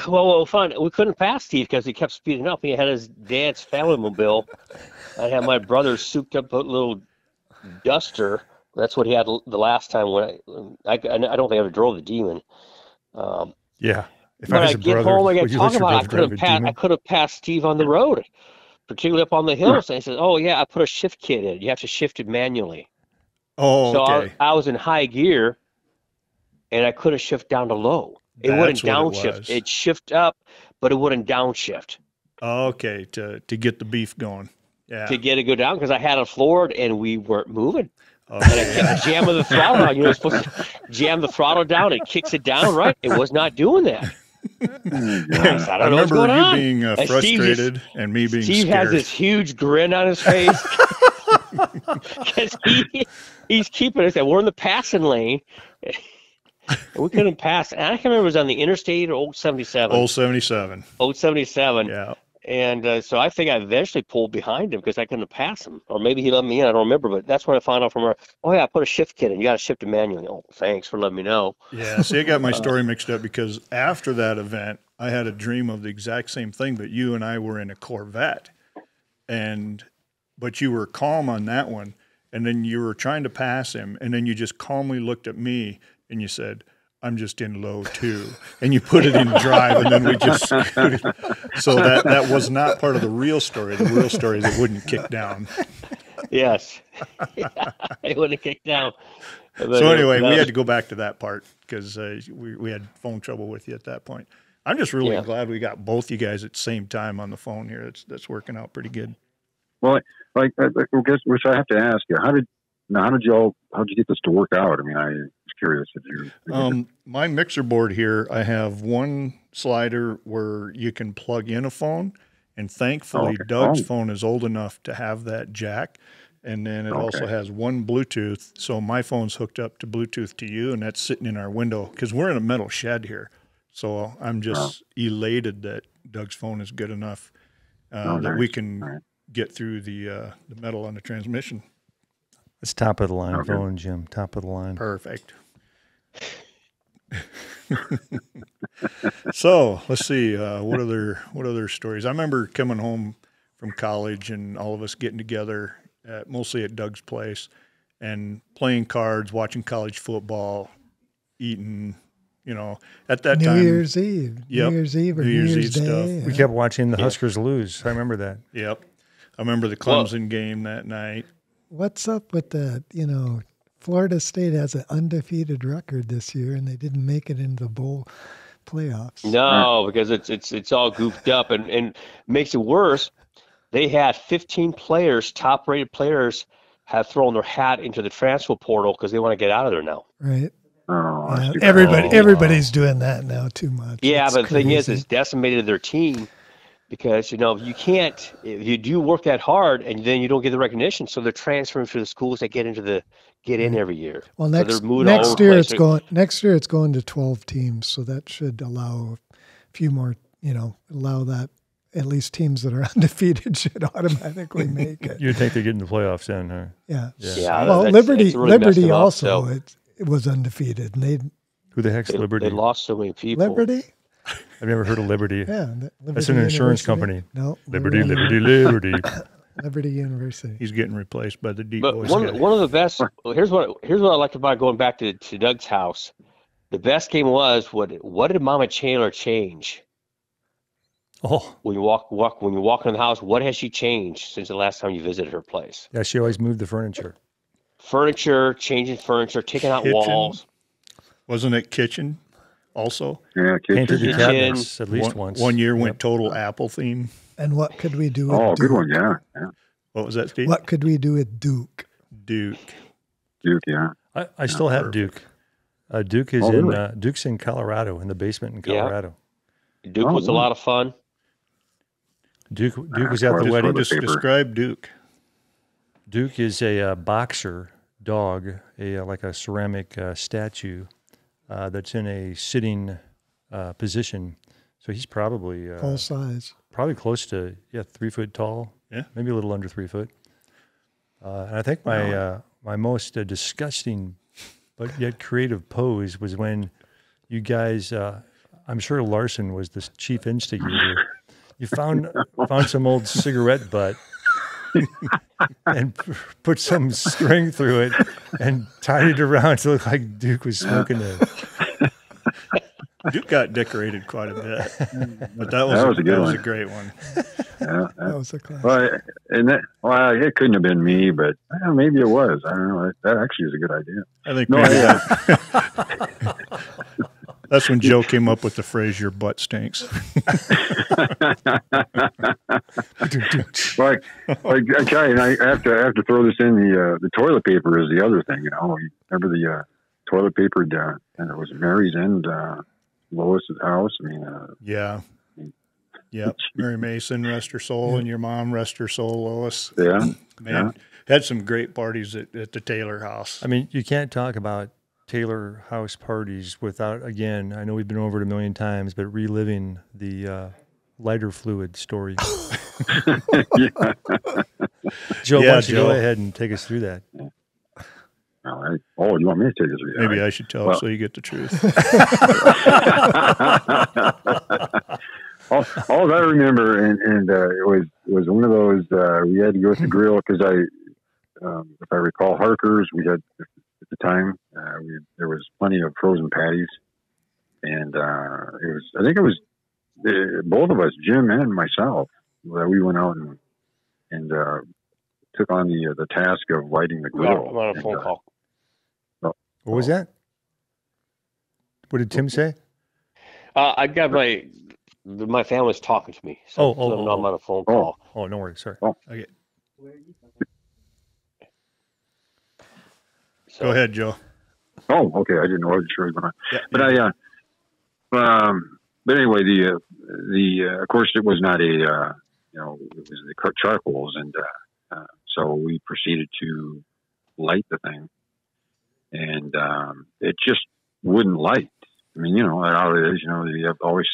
Well, fun. We couldn't pass Steve because he kept speeding up. He had his dad's family mobile. I had my brother's souped up little Duster. That's what he had the last time when I don't think I ever drove the Demon. Yeah. When I get home, I got to talk about I could have passed Steve on the road, particularly up on the hills. And I said, "Oh yeah, I put a shift kit in. You have to shift it manually." Oh, so okay. I was in high gear, and I couldn't shift down to low. It wouldn't downshift. It'd shift up, but it wouldn't downshift. Okay, to get the beef going. Yeah. To get it go down because I had it floored and we weren't moving. And I kept jamming the throttle down. You're supposed to jam the throttle down. It kicks it down, right? It was not doing that. I don't know what's going on. You being frustrated and me being Steve scared. has this huge grin on his face because he's keeping us. We're in the passing lane. We couldn't pass. And I can't remember if it was on the interstate or Old 77. Old 77. Old 77. Yeah. And so I think I eventually pulled behind him because I couldn't pass him. Or maybe he let me in. I don't remember. But that's when I found out from her, oh, yeah, I put a shift kit in. You got to shift it manually. Oh, thanks for letting me know. Yeah. See, I got my story mixed up because after that event, I had a dream of the exact same thing, but you and I were in a Corvette. But you were calm on that one. And then you were trying to pass him. And then you just calmly looked at me and you said, I'm just in low 2, and you put it in drive, and then we just scooted. So that was not part of the real story. The real story is it wouldn't kick down. Yes. It wouldn't have kicked down. But, So anyway, we no. had to go back to that part because we had phone trouble with you at that point. I'm just really Yeah. glad we got both you guys at the same time on the phone here. That's working out pretty good. Well, I guess which I have to ask you, how'd you get this to work out? I mean, I was curious if you. My mixer board here, I have one slider where you can plug in a phone, and thankfully Doug's phone is old enough to have that jack. And then it also has one Bluetooth. So my phone's hooked up to Bluetooth to you, and that's sitting in our window because we're in a metal shed here. So I'm just elated that Doug's phone is good enough that we can get through the metal on the transmission. It's top of the line phone, Jim. Top of the line. Perfect. So let's see what other stories. I remember coming home from college and all of us getting together, mostly at Doug's place, and playing cards, watching college football, eating. At that time, New Year's Eve or New Year's Day. stuff. We kept watching the Huskers lose. I remember that. Yep. I remember the Clemson game that night. What's up with that? Florida State has an undefeated record this year, and they didn't make it into the bowl playoffs. No, because it's all goofed up, and makes it worse. They had 15 players, top-rated players, have thrown their hat into the transfer portal because they want to get out of there now. Right. Oh, Everybody's doing that now too much. Yeah, It's but the thing is, crazy. it's decimated their team because, you can't, if you do work that hard and then you don't get the recognition, so they're transferring to the schools that get in every year. Well, So next they're moving all next over the year place. next year it's going to 12 teams, so that should allow a few more. Allow that at least teams that are undefeated should automatically make it. You'd think they'd get in the playoffs then, huh? Yeah. Yeah, Well, that's Liberty really messed them up, also so it was undefeated, and they Who the heck's Liberty? they lost so many people. Liberty. I've never heard of Liberty. Yeah, That's an insurance company. No, Liberty. Liberty University. He's getting replaced by the Deep But Boys. one guy. of the best. Here's what I liked about going back to Doug's house. The best game was what did Mama Chandler change Oh, when you walk in the house? What has she changed since the last time you visited her place? yeah, she always moved the furniture. Furniture, changing furniture, taking out Kitchen. walls. Wasn't it kitchen also? Yeah, Painted the kitchen. cabinets at least once. One year went total Apple theme. And what could we do with Oh, Duke? good one. Yeah. What was that, Steve? What could we do with Duke? Duke. Duke. Yeah. I still have Duke. Duke is really? Duke's in Colorado, in the basement in Yeah. Colorado. Duke was a lot of fun. Duke was at the Quite a wedding. toilet paper. Describe Duke. Duke is a boxer dog, like a ceramic statue that's in a sitting position. So he's probably Full size. probably close to 3 foot tall. Yeah. Maybe a little under 3 foot. And I think my most disgusting but yet creative pose was when you guys, I'm sure Larson was the chief instigator. You found some old cigarette butt and put some string through it and tied it around to look like Duke was smoking it. Duke got decorated quite a bit, but that was a great one. Yeah. That was a class. Well, it couldn't have been me, but maybe it was. I don't know. That actually is a good idea. I think No, that's when Joe came up with the phrase "your butt stinks." Like, okay, and I have to throw this in. The toilet paper is the other thing. You remember the toilet paper? And it was Mary's and Lois's house. I mean, Yeah. Yep. Mary Mason, rest her soul, and your mom, rest her soul, Lois. yeah. Man, had some great parties at the Taylor house. I mean, you can't talk about Taylor house parties without, again, I know we've been over it a million times, but reliving the lighter fluid story. Joe, why don't you go ahead and take us through that? All right. Oh, you want me to take this? Maybe I should tell so you get the truth. All I remember, and it was one of those we had to go to the grill because if I recall, Harker's we had at the time there was plenty of frozen patties, and I think it was both of us, Jim and myself, that we went out and took on the task of lighting the I'm grill. on a phone call. What was that? What did Tim say? I got my family's talking to me, so I'm on a phone call. Oh, no worries. Sorry. Oh. Okay. So, Go ahead, Joe. Oh, okay. I didn't know. I wasn't sure. Yeah, But but anyway, the of course it was not a it was the charcoals, and so we proceeded to light the thing, and it just wouldn't light. I mean, how it is. You have to always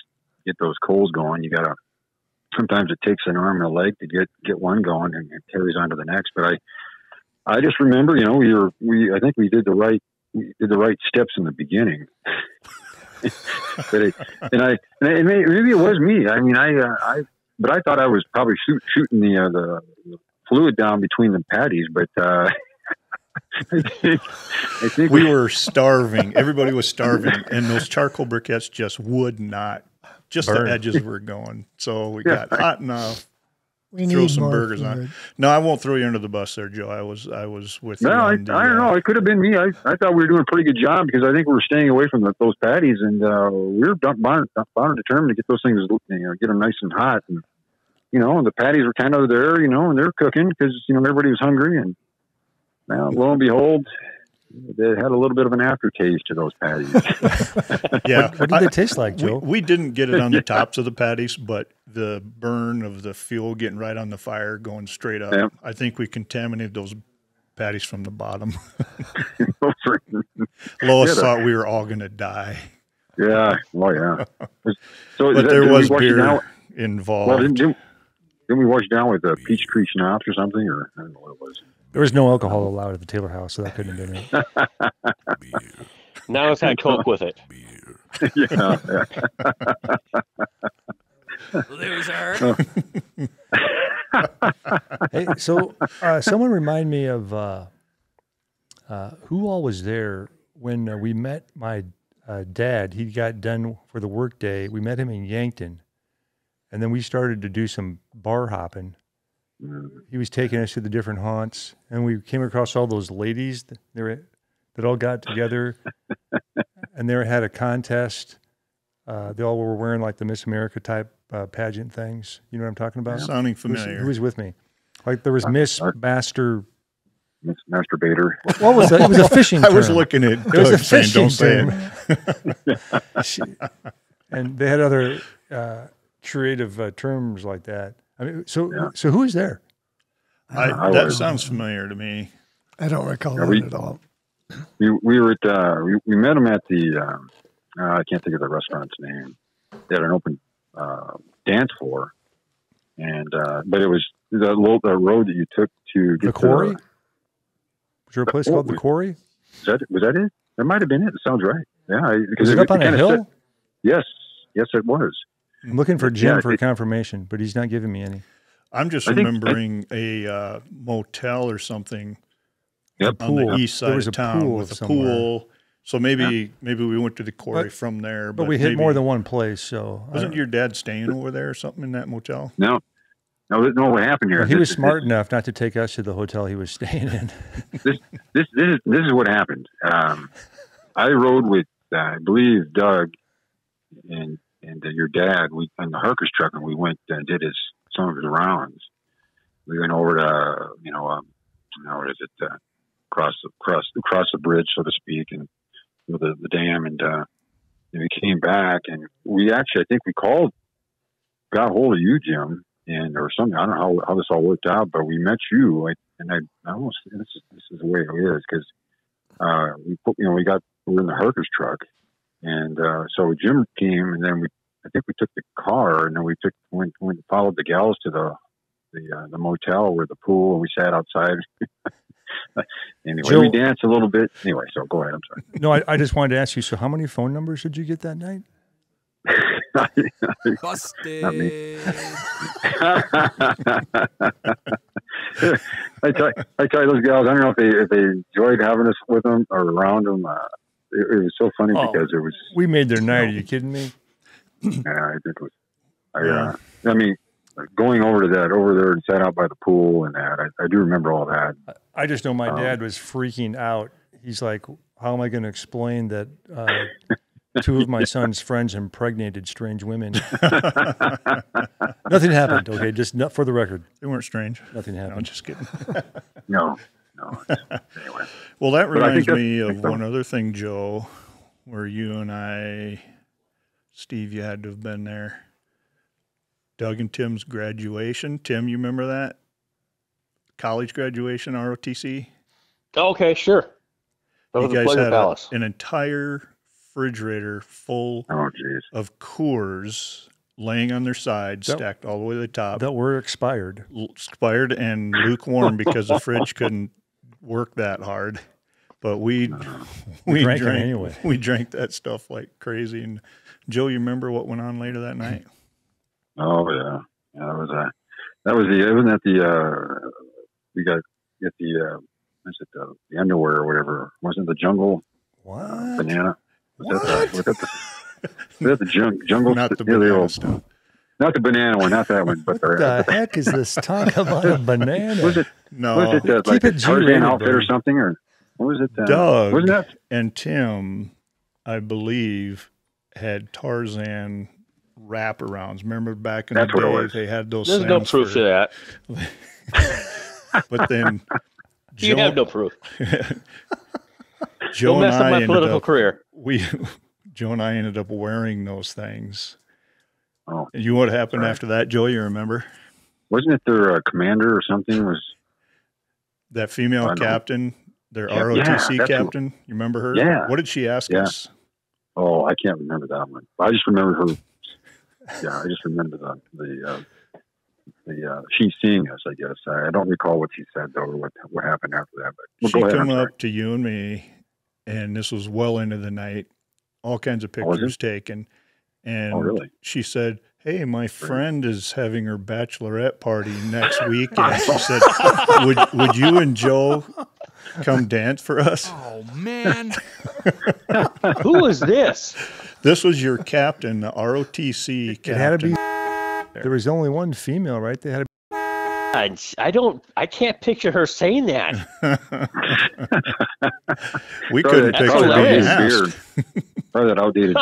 get those coals going. You gotta. Sometimes it takes an arm and a leg to get one going, and it carries on to the next. But I just remember, I think we did the right steps in the beginning. But maybe it was me. I mean, but I thought I was probably shooting the fluid down between the patties, but I think we were starving. Everybody was starving, and those charcoal briquettes just would not. Just burn. The edges were going, so we got hot enough. We Throw need some more burgers fluid. on. No, I won't throw you under the bus there, Joe. I was with you. No, I don't know. It could have been me. I thought we were doing a pretty good job because I think we were staying away from those patties, and we were bound and determined to get those things, get them nice and hot. And the patties were kind of there, and they're cooking because everybody was hungry. And lo and behold, they had a little bit of an aftertaste to those patties. Yeah. What did they taste like, Joe? We didn't get it on the tops of the patties, but the burn of the fuel getting right on the fire, going straight up. Yep. I think we contaminated those patties from the bottom. Lois Yeah, thought we were all going to die. Yeah. Well, yeah. So But there was beer Well, involved. didn't we wash down with peach tree schnapps or something? Or I don't know what it was. There was no alcohol allowed at the Taylor house, so that couldn't have been it. now it's had Coke with it. Yeah. Loser. Hey, so someone remind me of who all was there when we met my dad. He got done for the workday. We met him in Yankton, and then we started to do some bar hopping. He was taking us to the different haunts, and we came across all those ladies that all got together, and they had a contest. They all were wearing like the Miss America type pageant things. You know what I'm talking about? Sounding familiar. Who was with me? Like there was Miss Master. Miss Masturbator. What was that? It was a fishing term. I was looking at It was a Doug saying, fishing don't say term. it. And they had other creative terms like that. I mean, so who is there? That sounds familiar to me. I don't recall Yeah, that at all. We were at we met him at the I can't think of the restaurant's name. They had an open dance floor, and but it was the road that you took to get The Quarry? to Was there a place called the Quarry? was that it? That might have been it. It sounds right. Yeah, Was it up on a hill? Yes, it was. I'm looking for Jim Yeah, for confirmation, but he's not giving me any. I'm just remembering a motel or something Yep. on the Pool. east There side was of a town pool with a somewhere. pool. So maybe we went to the quarry from there. But we hit more than one place, so Wasn't your dad staying over there or something in that motel? No. What happened here? Well, he was smart enough not to take us to the hotel he was staying in. This is what happened. I rode with I believe Doug and your dad. We on the Harkers truck, and we went and did some of his rounds. We went over to what is it? Across the bridge, so to speak, and the dam, and we came back, and we actually I think we got hold of you, Jim, or something. I don't know how this all worked out, but we met you, and I almost this is the way it is because we were in the Harkers truck, and so Jim came, and then I think we took the car, and then we went and followed the gals to the motel where the pool, and we sat outside. Anyway, Joe, we danced a little bit. Anyway, so go ahead. I'm sorry. No, I just wanted to ask you, so how many phone numbers did you get that night? Busted. Not me. I tell you, those gals, I don't know if they enjoyed having us with them or around them. It was so funny because it was. We made their night. Are you kidding me? I think it was. I mean, going over there and sat out by the pool and that. I do remember all that. I just know my dad was freaking out. He's like, how am I going to explain that two of my son's friends impregnated strange women? Nothing happened. Okay, just not for the record. They weren't strange. Nothing happened. No, I'm just kidding. No. Anyway. Well, that reminds me of one other thing, Joe, where you and I, Steve, you had to have been there. Doug and Tim's graduation. Tim, you remember that? College graduation, ROTC? Okay, sure. That You was the guys Pleasure had Palace. an entire refrigerator full of Coors laying on their sides, stacked all the way to the top. That were expired. Expired and lukewarm because the fridge couldn't work that hard. But we drank it anyway. We drank that stuff like crazy. And Joe, you remember what went on later that night? Oh yeah, wasn't that the we got get the the underwear or whatever? Wasn't the jungle banana? Was that the jungle? Not the banana stuff. Not the banana one, not that one. But What the heck is this talk about a banana? Was it? No, Was it like a Tarzan outfit or something, or what was it? Doug wasn't that? And Tim, I believe, had Tarzan wraparounds. Remember back in the day, they had those. There's no proof to that. But then you have no proof. Joe Don't mess and up I my political career. Joe and I ended up wearing those things. Oh, and you know what happened after that, Joe? You remember? Wasn't it their commander or something? Was that female captain, their ROTC captain? You remember her? Yeah. What did she ask us? Oh, I can't remember that one. I just remember her. Yeah, I just remember the she seeing us. I guess I don't recall what she said though, or what happened after that. But she came up to you and me, and this was well into the night. All kinds of pictures taken, and she said, "Hey, my friend is having her bachelorette party next week," and she said, "Would you and Joe come dance for us?" Oh man, who is this? This was your captain, the ROTC captain. It had to be. There was only one female, right? They had. I can't picture her saying that. We couldn't picture being asked. Probably that outdated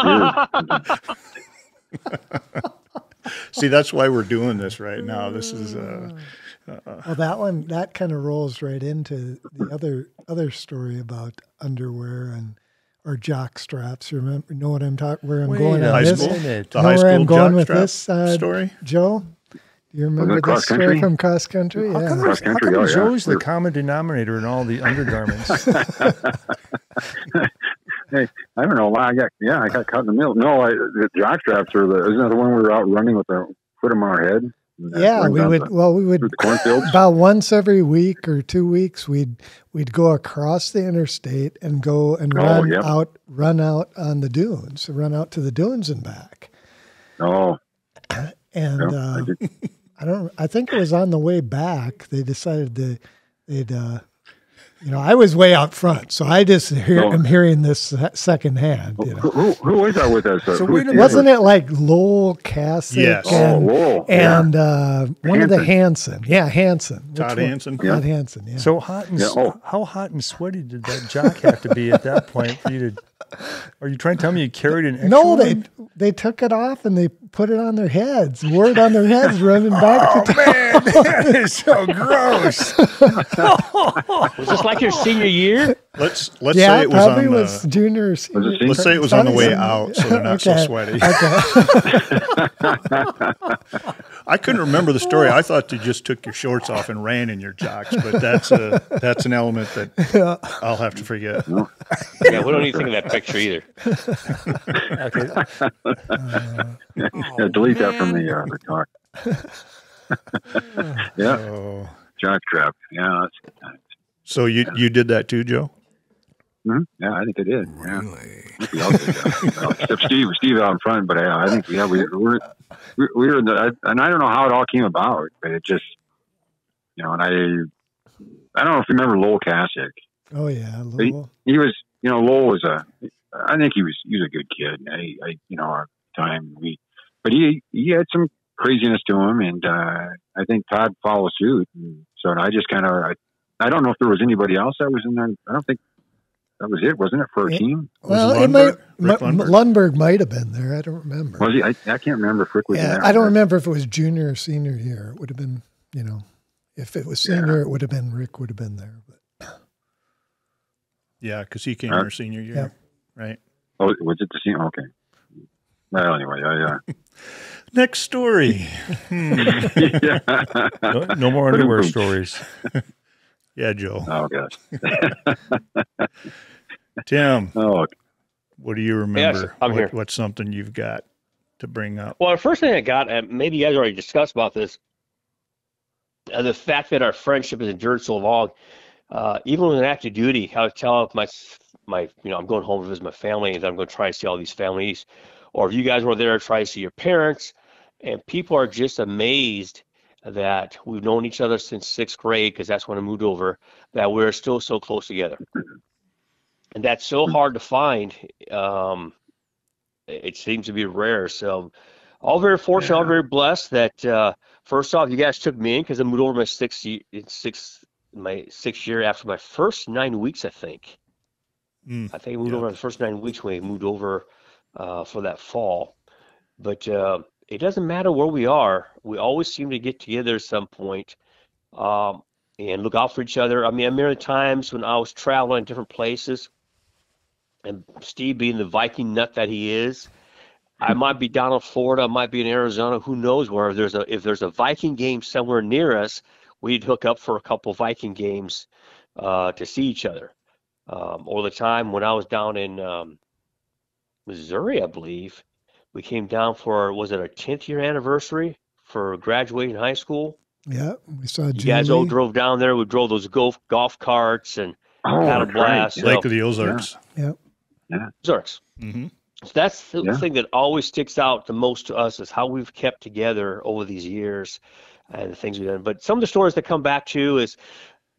beard. See, that's why we're doing this right now. This is well, that kind of rolls right into the other story about underwear or jock straps. Know what I'm talking? Where I'm going on this? The high school jock strap story, Joe. Do you remember this story from cross country? How come Joe's the common denominator in all the undergarments? Hey, I don't know why I got caught in the middle. No, the jock straps isn't that the one we were out running with put them on our head? Yeah, we would the cornfields? About once every week or 2 weeks we'd go across the interstate and go and run out on the dunes, run out to the dunes and back. Oh. And I think it was on the way back they decided they'd I was way out front, so I just I'm hearing this secondhand. Who was that with us? So wasn't it like Lowell, Cassick, yes, and one of the Hanson? Yeah, Hanson. Todd Hanson. Todd Hanson. Yeah. So hot and how hot and sweaty did that jock have to be at that point for you to? Are you trying to tell me you carried an extra? No, they took it off and they put it on their heads. Wore it on their heads, running back to town. Man, that is so gross. Was this like your senior year? Let's say it was probably on was junior or senior. Let's say it was on the way out, so they're not so sweaty. Okay. I couldn't remember the story. I thought you just took your shorts off and ran in your jocks, but that's an element that I'll have to forget. Yeah, we don't need to think of that picture either. Delete that from the talk. Jock strap. Yeah. So you did that too, Joe? Mm-hmm. Yeah, I think I did. Really? Yeah. Except Steve out in front, but I think we were in the, and I don't know how it all came about, but it just and I don't know if you remember Lowell Cassick. Oh yeah, Lowell. He was Lowell was I think he was a good kid. Our time but he had some craziness to him, and I think Todd followed suit. And so I just kind of, I don't know if there was anybody else that was in there. I don't think that was it, wasn't it, for a team? Well, Was it might. Rick Lundberg? Lundberg might have been there. I don't remember. Was he? I can't remember if Rick was in Yeah, there. I don't remember if it was junior or senior year. It would have been, if it was senior, it would have been Rick would have been there. But Yeah, because he came our senior year, right? Oh, was it the senior? Okay. Well, anyway, Next story. yeah. No more underwear stories. Yeah, Joe. Oh gosh. Tim, Oh, what do you remember? Yes, I'm here. What's something you've got to bring up? Well, the first thing I got, and maybe you guys already discussed about this, the fact that our friendship has endured so long. Even when active duty, I would tell my I'm going home to visit my family, and I'm going to try to see all these families. Or if you guys were there, try to see your parents. And people are just amazed that we've known each other since 6th grade, because that's when I moved over, that we're still so close together. And that's so hard to find. It seems to be rare. So all very fortunate, all very blessed that, first off, you guys took me in, because I moved over my sixth year after my first 9 weeks, I think. I think I moved over the first 9 weeks when we moved over for that fall. But it doesn't matter where we are. We always seem to get together at some point and look out for each other. I mean, I remember the times when I was traveling in different places, and Steve being the Viking nut that he is, I might be down in Florida, I might be in Arizona, who knows where. If there's a Viking game somewhere near us, we'd hook up for a couple Viking games to see each other. All the time when I was down in Missouri, I believe, we came down for, was it our 10th year anniversary for graduating high school? yeah, we saw You guys all drove down there. We drove those golf carts and had a blast. Right. So, Lake of the Ozarks. Yeah. Ozarks. Mm-hmm. So that's the thing that always sticks out the most to us, is how we've kept together over these years and the things we've done. But some of the stories that come back to is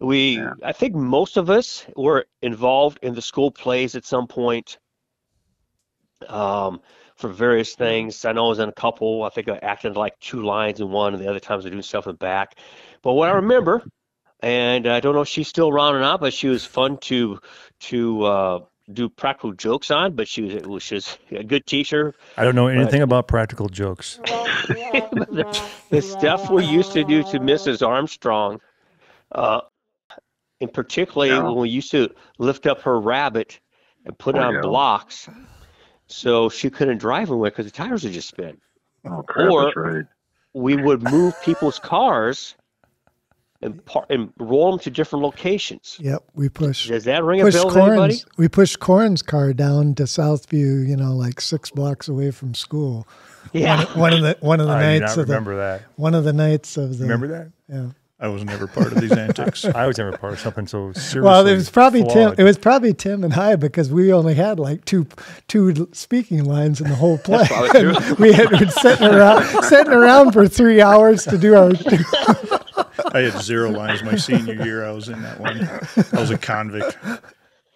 I think most of us were involved in the school plays at some point for various things. I know I was in a couple. I think I acted like 2 lines in one, and the other times I do stuff in the back. But what I remember, and I don't know if she's still around or not, but she was fun to do practical jokes on, but she was a good teacher. I don't know anything about practical jokes. The stuff we used to do to Mrs. Armstrong, and particularly when we used to lift up her rabbit and put it on blocks so she couldn't drive away because the tires would just spin. Oh, crap, Or that's right. we would move people's cars and roll them to different locations. Yep, we pushed. Does that ring a bell with anybody? We pushed Corn's car down to Southview, like 6 blocks away from school. Yeah. One of the I do nights not of remember that. one of the nights of the. Remember that? Yeah. I was never part of these antics. I was never part of something so seriously. Well, it was probably Tim. flawed. It was probably Tim and I, because we only had like two speaking lines in the whole play. probably true. We had been sitting around for 3 hours to do our. I had 0 lines my senior year. I was in that one. I was a convict.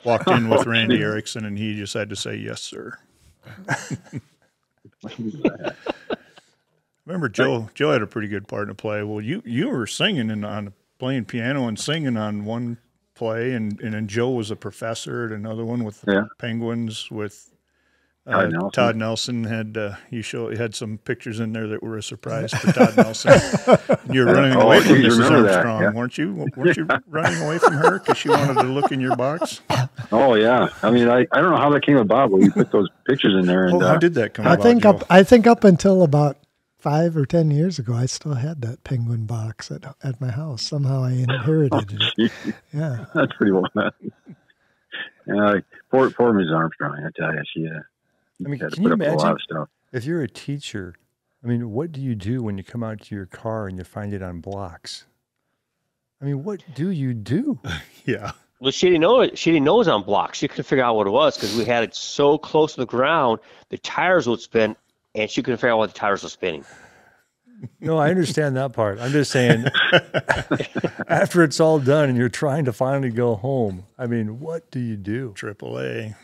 Walked in with Randy Erickson, and he just had to say, "Yes, sir." Remember, Joe had a pretty good part in the play. Well, you were singing playing piano and singing on one play, and then Joe was a professor at another one with Penguins with Todd Nelson. You had some pictures in there that were a surprise for Todd Nelson. You were running away from Mrs. Armstrong, weren't you? Weren't you running away from her because she wanted to look in your box? Oh yeah, I mean, I don't know how that came about, but we put those pictures in there. And how did that come I about? I think up until about 5 or 10 years ago, I still had that Penguin box at my house. Somehow I inherited it. Yeah, that's pretty well done. Poor Mrs. Armstrong, I tell you, she had to can you put up with a lot imagine of stuff. if you're a teacher? I mean, what do you do when you come out to your car and you find it on blocks? I mean, what do you do? Yeah. Well, she didn't know it. She didn't know it was on blocks. She couldn't figure out what it was because we had it so close to the ground, the tires would spin, and she couldn't figure out why the tires were spinning. No, I understand that part. I'm just saying, after it's all done and you're trying to finally go home, I mean, what do you do? AAA.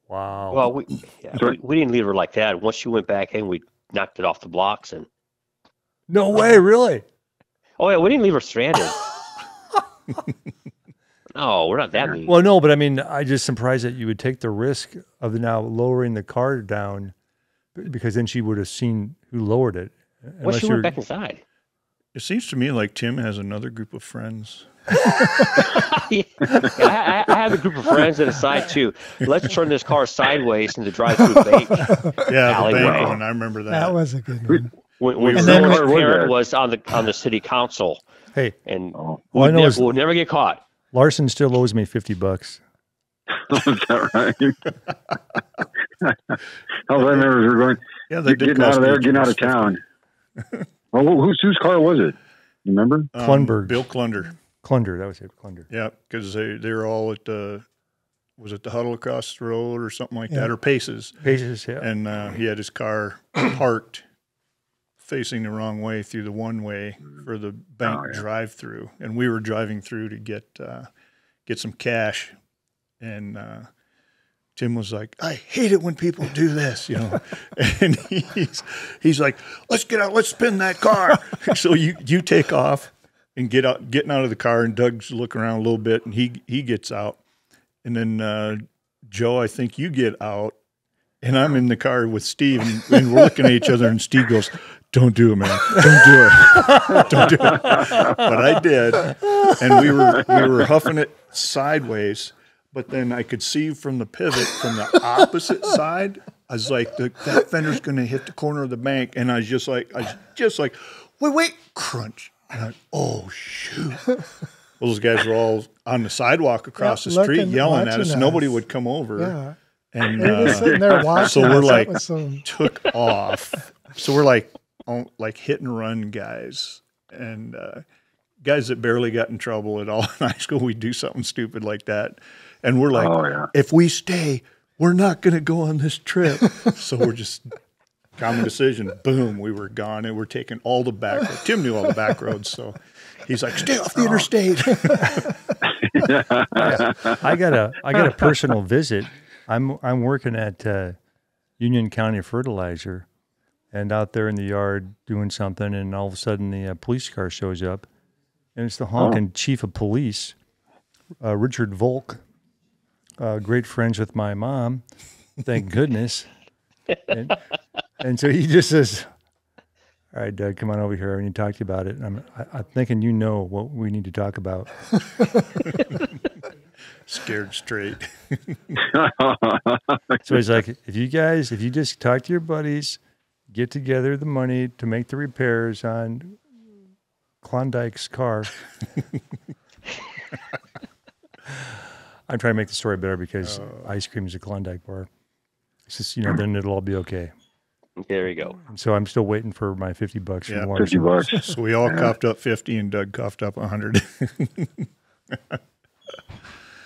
Wow. Well, we didn't leave her like that. Once she went back in, we knocked it off the blocks and No way, really? Oh yeah, we didn't leave her stranded. No, we're not that mean. Well, no, but I mean, I just surprised that you would take the risk of now lowering the car down, because then she would have seen who lowered it. Well, she went back inside. It seems to me like Tim has another group of friends. Yeah, I have a group of friends that decide to let's turn this car sideways in the drive-through bank. Yeah, alleyway. the bank one. I remember that. That was a good one. When And then someone's what- parent was on the city council, Hey, and all I know is we'll never get caught. Larson still owes me $50. Is that right? All I remember is we were going, Yeah, they did getting out cost of me there, getting out of town. Well, whose car was it? You remember? Klunberg. Bill Klunder. Klunder, that was it, Klunder. Yeah, because they were all at the, was it the Huddle across the road or something like Yeah. that, or Paces. Paces, yeah. And he had his car parked facing the wrong way through the one way for the bank drive-through, and we were driving through to get some cash, and Tim was like, "I hate it when people do this," and he's like, "Let's get out, let's spin that car." So you take off and getting out of the car, and Doug's looking around a little bit, and he gets out, and then Joe, I think you get out. And I'm in the car with Steve, and we're looking at each other, and Steve goes, "Don't do it, man. Don't do it. Don't do it." But I did, and we were huffing it sideways. But then I could see from the pivot from the opposite side. I was like, that fender's going to hit the corner of the bank, and I was just like, wait, crunch. And I, oh shoot. Well, those guys were all on the sidewalk across the street yelling at us. Nobody would come over. Yeah. And They were just sitting there watching. so we're us. like That was some- took off. So we're like hit and run guys, and guys that barely got in trouble at all in high school. We do something stupid like that, and we're like, if we stay, we're not going to go on this trip. So we're just common decision. Boom, we were gone, and we're taking all the back roads. Tim knew all the back roads, so he's like, stay off the interstate. I got a personal visit. I'm working at Union County Fertilizer, and out there in the yard doing something, and all of a sudden the police car shows up, and it's the honking chief of police, Richard Volk, great friends with my mom, thank goodness. And so he just says, "All right, Doug, come on over here. I need to talk to you about it." And I'm thinking, you know what we need to talk about. Scared straight. So he's like, if you just talk to your buddies, get together the money to make the repairs on Klondike's car. I'm trying to make the story better because ice cream is a Klondike bar. It's just, then it'll all be okay. There you go. And so I'm still waiting for my $50 from Yeah, Larson. $50. So we all coughed up 50, and Doug coughed up 100.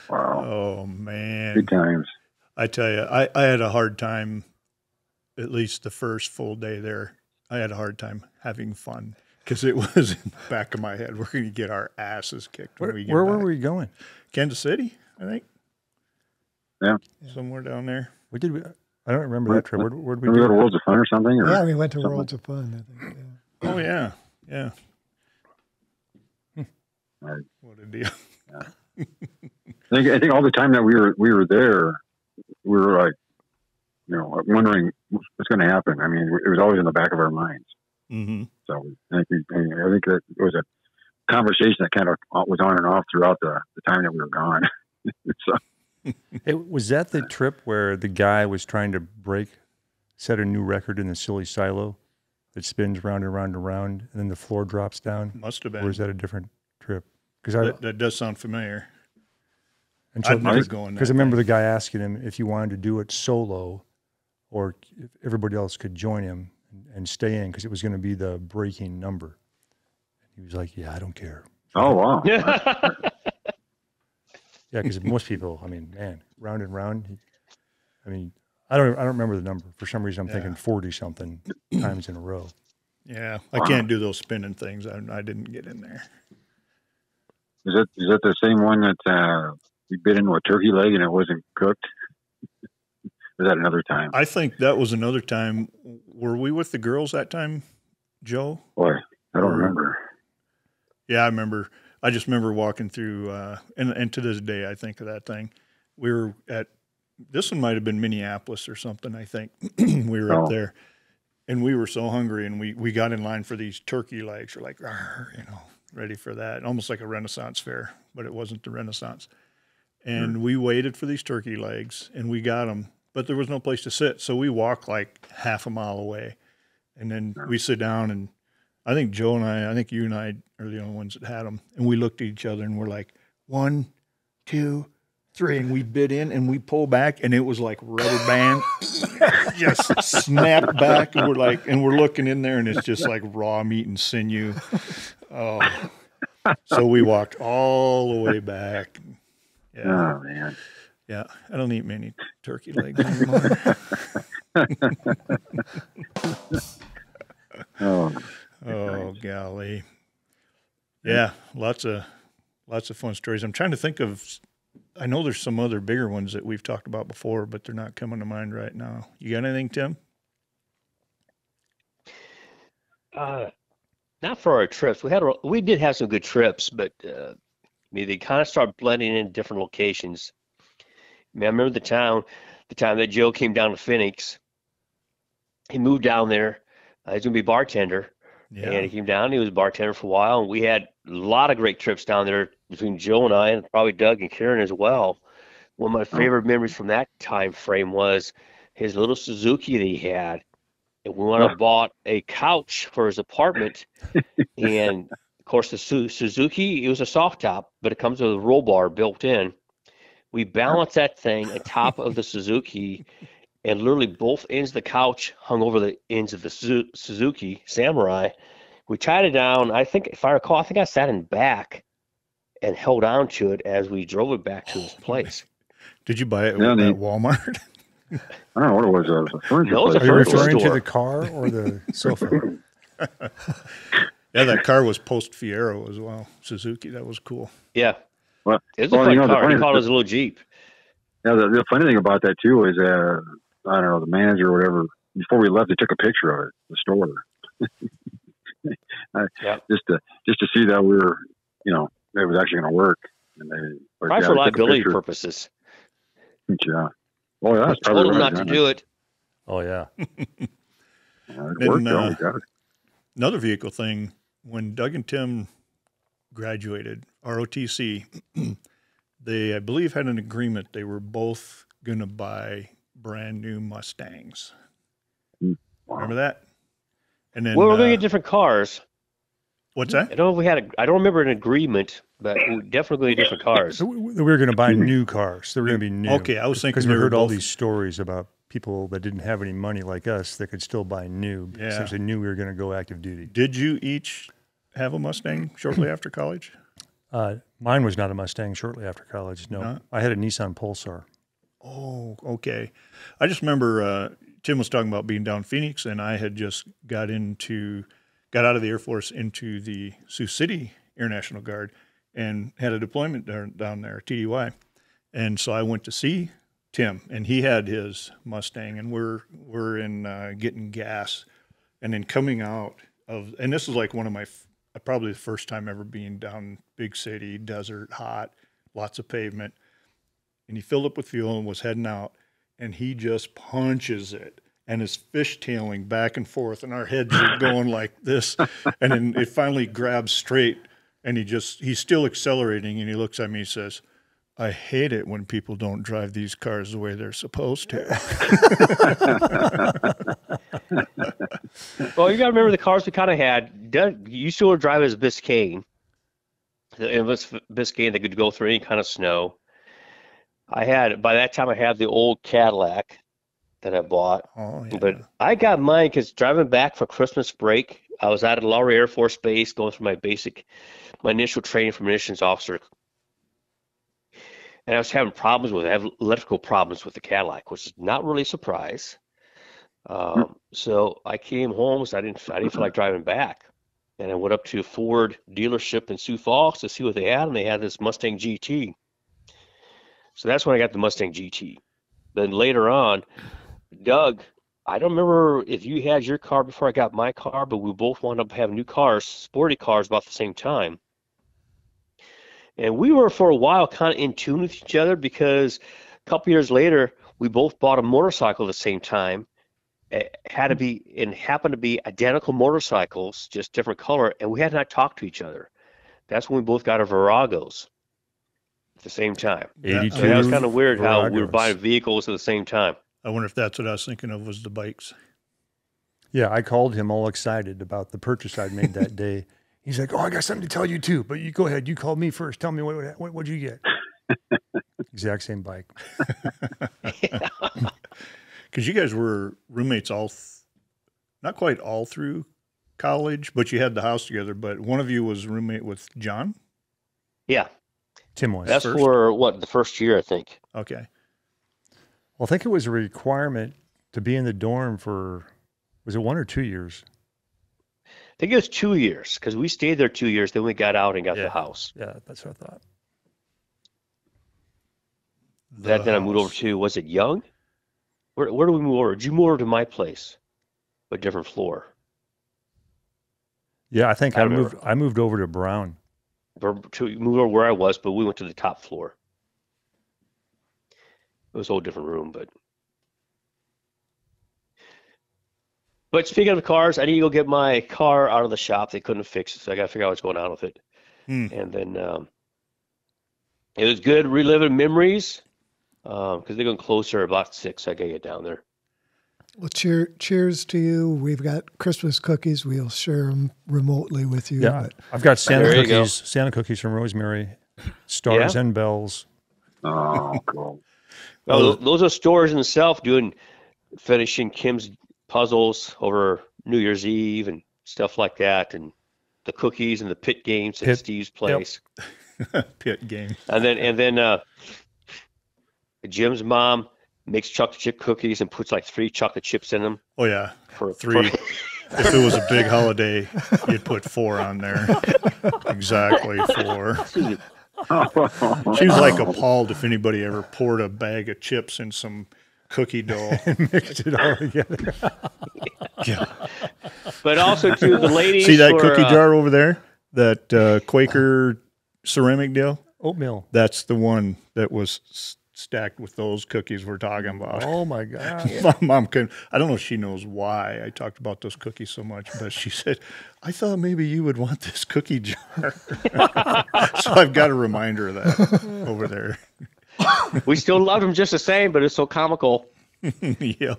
Wow. Oh man, Good times. I tell you, I had a hard time. At least the first full day there, I had a hard time having fun because it was in the back of my head. We're going to get our asses kicked when we get Where back. were we going? Kansas City, I think. Yeah. Somewhere down there. I don't remember that trip. Where did we Did we go to go? Worlds of Fun or something? Or yeah, we went to something? Worlds of Fun, I think. Yeah. Oh yeah, yeah. Right. What a deal. I think all the time that we were there, we were like, wondering what's going to happen. I mean, it was always in the back of our minds. Mm-hmm. So I think that it was a conversation that kind of was on and off throughout the time that we were gone. So Was that the trip where the guy was trying to set a new record in the silly silo that spins round and round and round, and then the floor drops down? Must have been. Or is that a different trip? Because That does sound familiar. And so, I've never gone because I that remember thing. the guy asking him if he wanted to do it solo or if everybody else could join him and stay in because it was going to be the breaking number. He was like, "Yeah, I don't care." oh wow, Yeah, because most people, I mean, man, round and round. I mean, I don't remember the number. For some reason, I'm thinking 40 something times in a row. Yeah, I can't do those spinning things. I didn't get in there. is that the same one that we bit into a turkey leg and it wasn't cooked? Or is that another time? I think that was another time. Were we with the girls that time, Joe? Boy, remember. Yeah, I remember. I just remember walking through, and to this day, I think of that thing. We were at, this one might have been Minneapolis or something, I think. We were up there, and we were so hungry, and we got in line for these turkey legs. We're like, ready for that. Almost like a Renaissance fair, but it wasn't the Renaissance. And we waited for these turkey legs, and we got them, but there was no place to sit. So we walked like half a mile away, and then we sit down, and I think Joe and I think you and I are the only ones that had them. And we looked at each other, and we're like, 1, 2, 3. And we bit in, and we pull back, and it was like rubber band. Just snapped back, and we're looking in there, and it's just like raw meat and sinew. Oh. So we walked all the way back. Yeah. Oh, man. Yeah, I don't eat many turkey legs anymore. Oh, golly. Yeah, lots of fun stories. I'm trying to think of, I know there's some other bigger ones that we've talked about before, but they're not coming to mind right now. You got anything, Tim? Not for our trips. We did have some good trips, but they kind of start blending in different locations. I remember the time that Joe came down to Phoenix. He moved down there. He's going to be bartender. Yeah. And he came down. He was a bartender for a while, and we had a lot of great trips down there between Joe and I, and probably Doug and Karen as well. One of my favorite memories from that time frame was his little Suzuki that he had. And we went and bought a couch for his apartment. And, of course, the Suzuki, it was a soft top, but it comes with a roll bar built in. We balanced that thing on top of the Suzuki, and literally both ends of the couch hung over the ends of the Suzuki Samurai. We tied it down. I think, if I recall, I sat in back and held on to it as we drove it back to his place. Did you buy it at Walmart? I don't know what it was. A furniture place. Are you referring to the car or the sofa? Yeah, that car was post Fiero as well. Suzuki, that was cool. Yeah. Well, it was a fun car. He called it his little Jeep. Yeah, the funny thing about that, too, is, I don't know, the manager or whatever, before we left, they took a picture of it, the store. Just to see that we were, it was actually going to work. And probably for liability purposes. Yeah. Oh, yeah, that's probably told him not to do it. Oh, yeah. It worked, though. We got it. Another vehicle thing, when Doug and Tim graduated, ROTC, they, I believe, had an agreement. They were both going to buy brand new Mustangs. Wow. Remember that? And then we're going to get different cars. What's that? I don't know if I don't remember an agreement, but we definitely different cars. So we were going to buy new cars. They were going to be new. Okay, I was thinking because we heard all these stories about people that didn't have any money like us that could still buy new. Yeah. Since they knew we were going to go active duty. Did you each have a Mustang shortly after college? Mine was not a Mustang shortly after college. No, I had a Nissan Pulsar. Oh, okay. I just remember Tim was talking about being down in Phoenix, and I had just got out of the Air Force into the Sioux City Air National Guard and had a deployment down there, TDY. And so I went to see Tim, and he had his Mustang, and we're in getting gas, and then coming out of, and this was like one of my, probably the first time ever being down big city, desert, hot, lots of pavement. And he filled up with fuel and was heading out, and he just punches it and is fishtailing back and forth, and our heads are going like this. And then it finally grabs straight, and he's still accelerating, and he looks at me and says, I hate it when people don't drive these cars the way they're supposed to. Well, you got to remember the cars we kind of had. Doug, you used to drive as Biscayne. The endless Biscayne that could go through any kind of snow. By that time, I had the old Cadillac that I bought. Oh, yeah. But I got mine because driving back for Christmas break, I was out at Lowry Air Force Base going through my initial training for munitions officer. And I was having electrical problems with the Cadillac, which is not really a surprise. So I came home, so I didn't feel like driving back. And I went up to a Ford dealership in Sioux Falls to see what they had, and they had this Mustang GT. So that's when I got the Mustang GT. Then later on, Doug I don't remember if you had your car before I got my car, but we both wound up having new cars, sporty cars, about the same time. And we were for a while kind of in tune with each other because a couple years later, we both bought a motorcycle at the same time. It happened to be identical motorcycles, just different color, and we had not talked to each other. That's when we both got our Viragos at the same time. 82. So that was kind of weird how we were Viragos. buying vehicles at the same time. I wonder if that's what I was thinking of was the bikes. Yeah, I called him all excited about the purchase I'd made that day. He's like, "Oh, I got something to tell you too, but you go ahead. You called me first. Tell me what'd you get?" Exact same bike. Because you guys were roommates not quite all through college, but you had the house together. But one of you was roommate with John? Yeah, Tim was. that's first? for the first year, I think. Okay. Well, I think it was a requirement to be in the dorm for, was it 1 or 2 years? I think it was 2 years because we stayed there 2 years. Then we got out and got the house. Yeah, that's what I thought. Then I moved over to, was it Young? Where did we move over? Did you move over to my place? A different floor. Yeah, I think I I remember. moved over to Brown. To move over where I was, but we went to the top floor. It was a whole different room, but speaking of cars, I need to go get my car out of the shop. They couldn't fix it, so I got to figure out what's going on with it. And then it was good reliving memories because they're going to close here about 6. I got to get down there. Well, cheers to you. We've got Christmas cookies. We'll share them remotely with you. Yeah, But I've got Santa There you go. cookies. Santa cookies from Rosemary, stars Yeah? and bells. Oh, cool. Well, those are stores in themselves finishing Kim's puzzles over New Year's Eve and stuff like that, and the cookies and the pit games at Pit, Steve's place. Pit game. And then Jim's mom makes chocolate chip cookies and puts like 3 chocolate chips in them. Oh, yeah. For 3. If it was a big holiday, you'd put 4 on there. Exactly 4. She was like appalled if anybody ever poured a bag of chips in some cookie dough. Mixed it all together. Yeah. But also to the ladies. See that who are, cookie jar over there? That Quaker ceramic deal? Oatmeal. That's the one that was stacked with those cookies we're talking about. Oh my God. My mom couldn't. I don't know if she knows why I talked about those cookies so much, but she said, "I thought maybe you would want this cookie jar." So I've got a reminder of that over there. We still love them just the same, but it's so comical Yeah.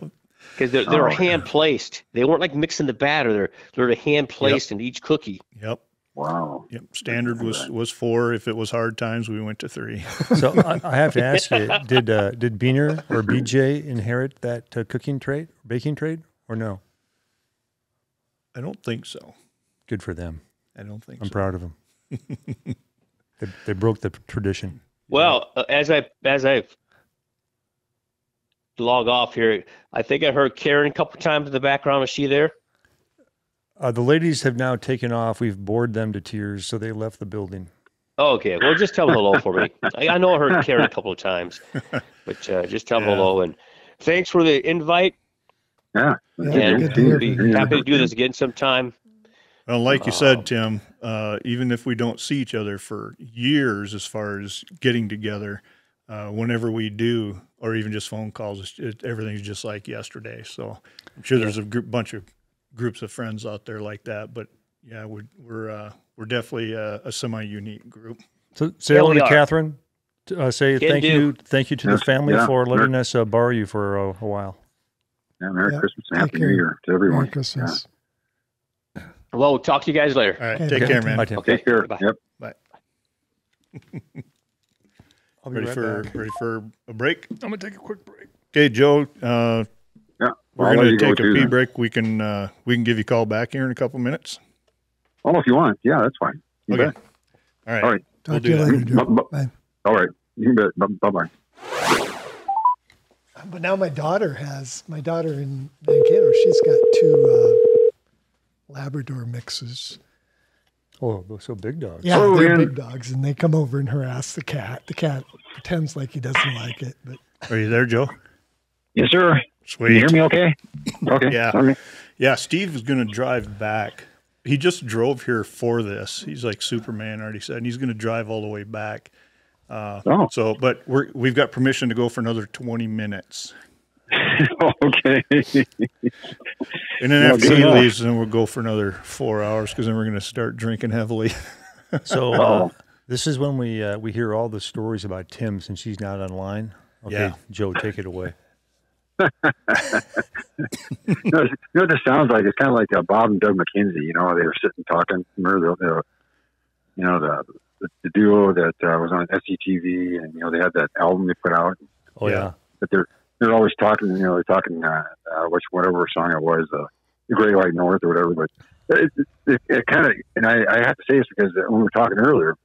because they're hand placed. They weren't like mixing the batter. They're hand placed in each cookie. Yep. Wow. Yep. Standard was 4. If it was hard times, we went to 3. So I have to ask you, did Beener or BJ inherit that baking trade, or no? I don't think so. Good for them. I don't think I'm so. proud of them. They broke the tradition. Well, as I log off here, I think I heard Karen a couple times in the background. Is she there? The ladies have now taken off. We've bored them to tears, so they left the building. Oh, okay. Well, just tell them hello for me. I know I heard Karen a couple of times, but just tell them hello. And thanks for the invite. Yeah. And good to hear be from you. happy to do this again sometime. Well, like you said, Tim, even if we don't see each other for years as far as getting together, whenever we do, or even just phone calls, everything's just like yesterday. So I'm sure there's a bunch of groups of friends out there like that. But, yeah, we're definitely a semi-unique group. So say hello we to are. Catherine. Say Can thank you to the Yes, family yeah. for letting us borrow you for a while. Yeah, Merry Yeah. Christmas and Take Happy New care. Year to everyone. Merry Christmas. Well, we'll talk to you guys later. All right. Okay, Take bye. care, man. Bye, Tim. Okay. Take care. Bye. Yep. Bye. I'll be Ready right back. for a break? I'm gonna take a quick break. Okay, Joe. Yeah. We're I'll let going to you go take a too, pee then. break. We can give you a call back here in a couple minutes. Oh, if you want. Yeah, that's fine. You Okay. bet. All right. All right. Talk We'll to you do that. later, Joe. Bye. All right. You bet. Bye-bye. But now my daughter in Mankato, she's got 2 Labrador mixes. Oh, those so big dogs. Yeah, Oh, they're yeah. big dogs, and they come over and harass the cat. The cat pretends like he doesn't like it, but Are you there, Joe? Yes, sir. Sweet. Can you hear me okay? Okay. Yeah. Okay. Yeah, Steve is going to drive back. He just drove here for this. He's like Superman, already said, and he's going to drive all the way back. So, but we've got permission to go for another 20 minutes. Okay. And then after he leaves, then we'll go for another 4 hours because then we're going to start drinking heavily. So this is when we hear all the stories about Tim since he's not online. Okay, Yeah. Joe, take it away. You know what this sounds like? It's kind of like Bob and Doug McKenzie. You know, they were sitting talking. Remember the duo that was on SCTV, and you know they had that album they put out. Oh yeah. But they're always talking. You know, they're talking whatever song it was, the Great White North or whatever. But it kind of, and I have to say this because when we were talking earlier,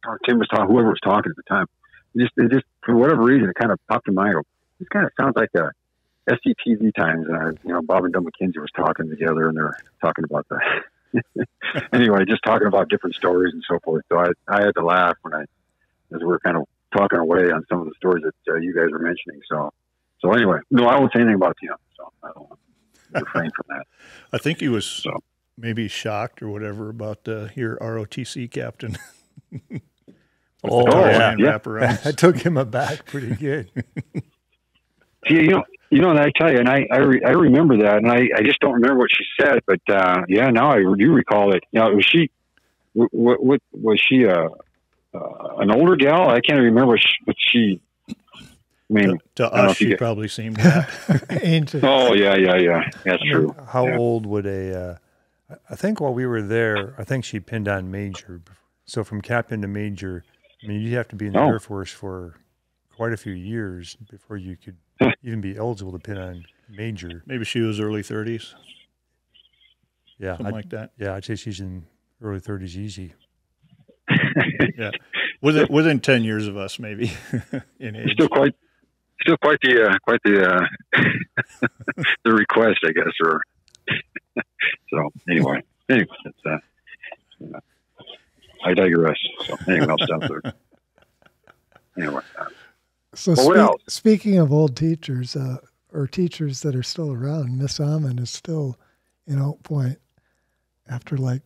or Tim was talking, whoever was talking at the time, it just for whatever reason it kind of popped in my mind. This kind of sounds like SCTV times. You know, Bob and Doug McKenzie was talking together, and they're talking about the anyway, just talking about different stories and so forth. So I had to laugh as we were kind of talking away on some of the stories that you guys were mentioning. So anyway, no, I won't say anything about Tim. So I don't refrain from that. I think he was maybe shocked or whatever about your ROTC captain. Yeah. That took him aback pretty good. See, you know, and I tell you, and I remember that, and I just don't remember what she said, but yeah, now I do recall it. You know, was she? What was she? An older gal? I can't remember what she. I mean, to us, she probably seemed that. Ancient. Oh yeah. That's true. How old would I think while we were there, I think she pinned on major. So from captain to major, I mean, you'd have to be in the Air Force for quite a few years before you could even be eligible to pin on major. Maybe she was early 30s. Yeah. Something like that. Yeah, I'd say she's in early 30s easy. Yeah. Within 10 years of us, maybe, in age. Still quite the the request, I guess, or so. Anyway, it's, I digress. So anyway, I'll stop there. Anyway. So speaking of old teachers, or teachers that are still around, Miss Ahmann is still in Oak Point after like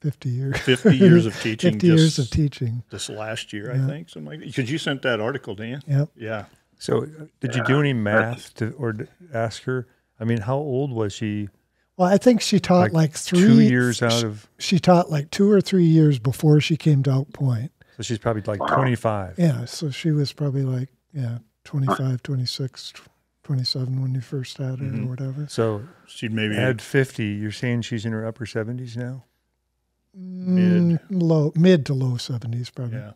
50 years. 50 years of teaching. 50 years of teaching. This last year, I think. Something like that. Because you sent that article, didn't you? Yep. Yeah. So did you do any math or ask her? I mean, how old was she? Well, I think she taught like 2 years out of... She taught like 2 or 3 years before she came to Oak Point. So she's probably like 25. Yeah, so she was probably like, 25, 26, 27 when you first had her or whatever. So she'd maybe add 50. You're saying she's in her upper 70s now? Mid to low 70s probably. Yeah.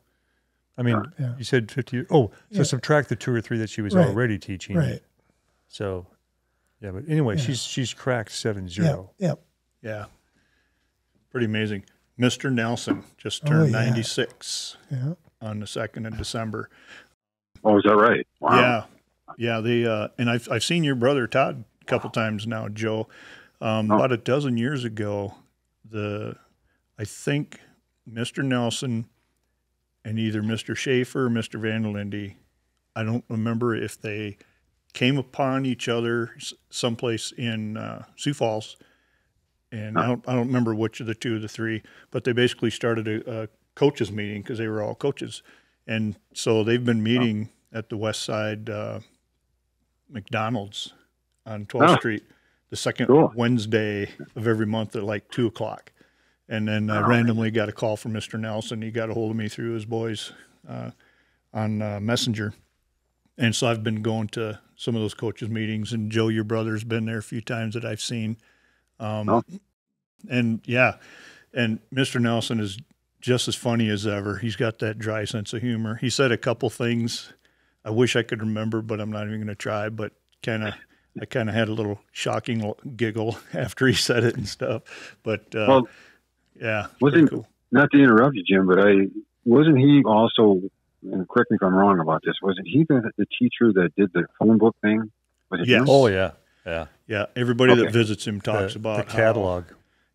I mean, you said 50. Oh, so subtract the 2 or 3 that she was already teaching. Right. So, yeah, but anyway, she's cracked 7-0. Yeah. Pretty amazing. Mr. Nelson just turned 96 on the 2nd of December. Oh, is that right? Wow. Yeah. They and I've seen your brother Todd a couple times now, Joe. About a dozen years ago, I think Mr. Nelson and either Mr. Schaefer or Mr. Van der Linde, I don't remember if they came upon each other someplace in Sioux Falls. And I don't remember which of the 2 of the 3, but they basically started a coaches meeting because they were all coaches. And so they've been meeting at the West Side McDonald's on 12th Street the second Wednesday of every month at like 2 o'clock. And then I randomly got a call from Mr. Nelson. He got a hold of me through his boys on Messenger. And so I've been going to some of those coaches meetings. And Joe, your brother's been there a few times that I've seen. And Mr. Nelson is just as funny as ever. He's got that dry sense of humor. He said a couple things I wish I could remember, but I'm not even going to try, but I kind of had a little shocking giggle after he said it and stuff, but wasn't cool. Not to interrupt you, Jim, but wasn't he also, and correct me if I'm wrong about this, wasn't he the teacher that did the phone book thing? Was it him? Oh yeah. Yeah, everybody that visits him talks about the catalog.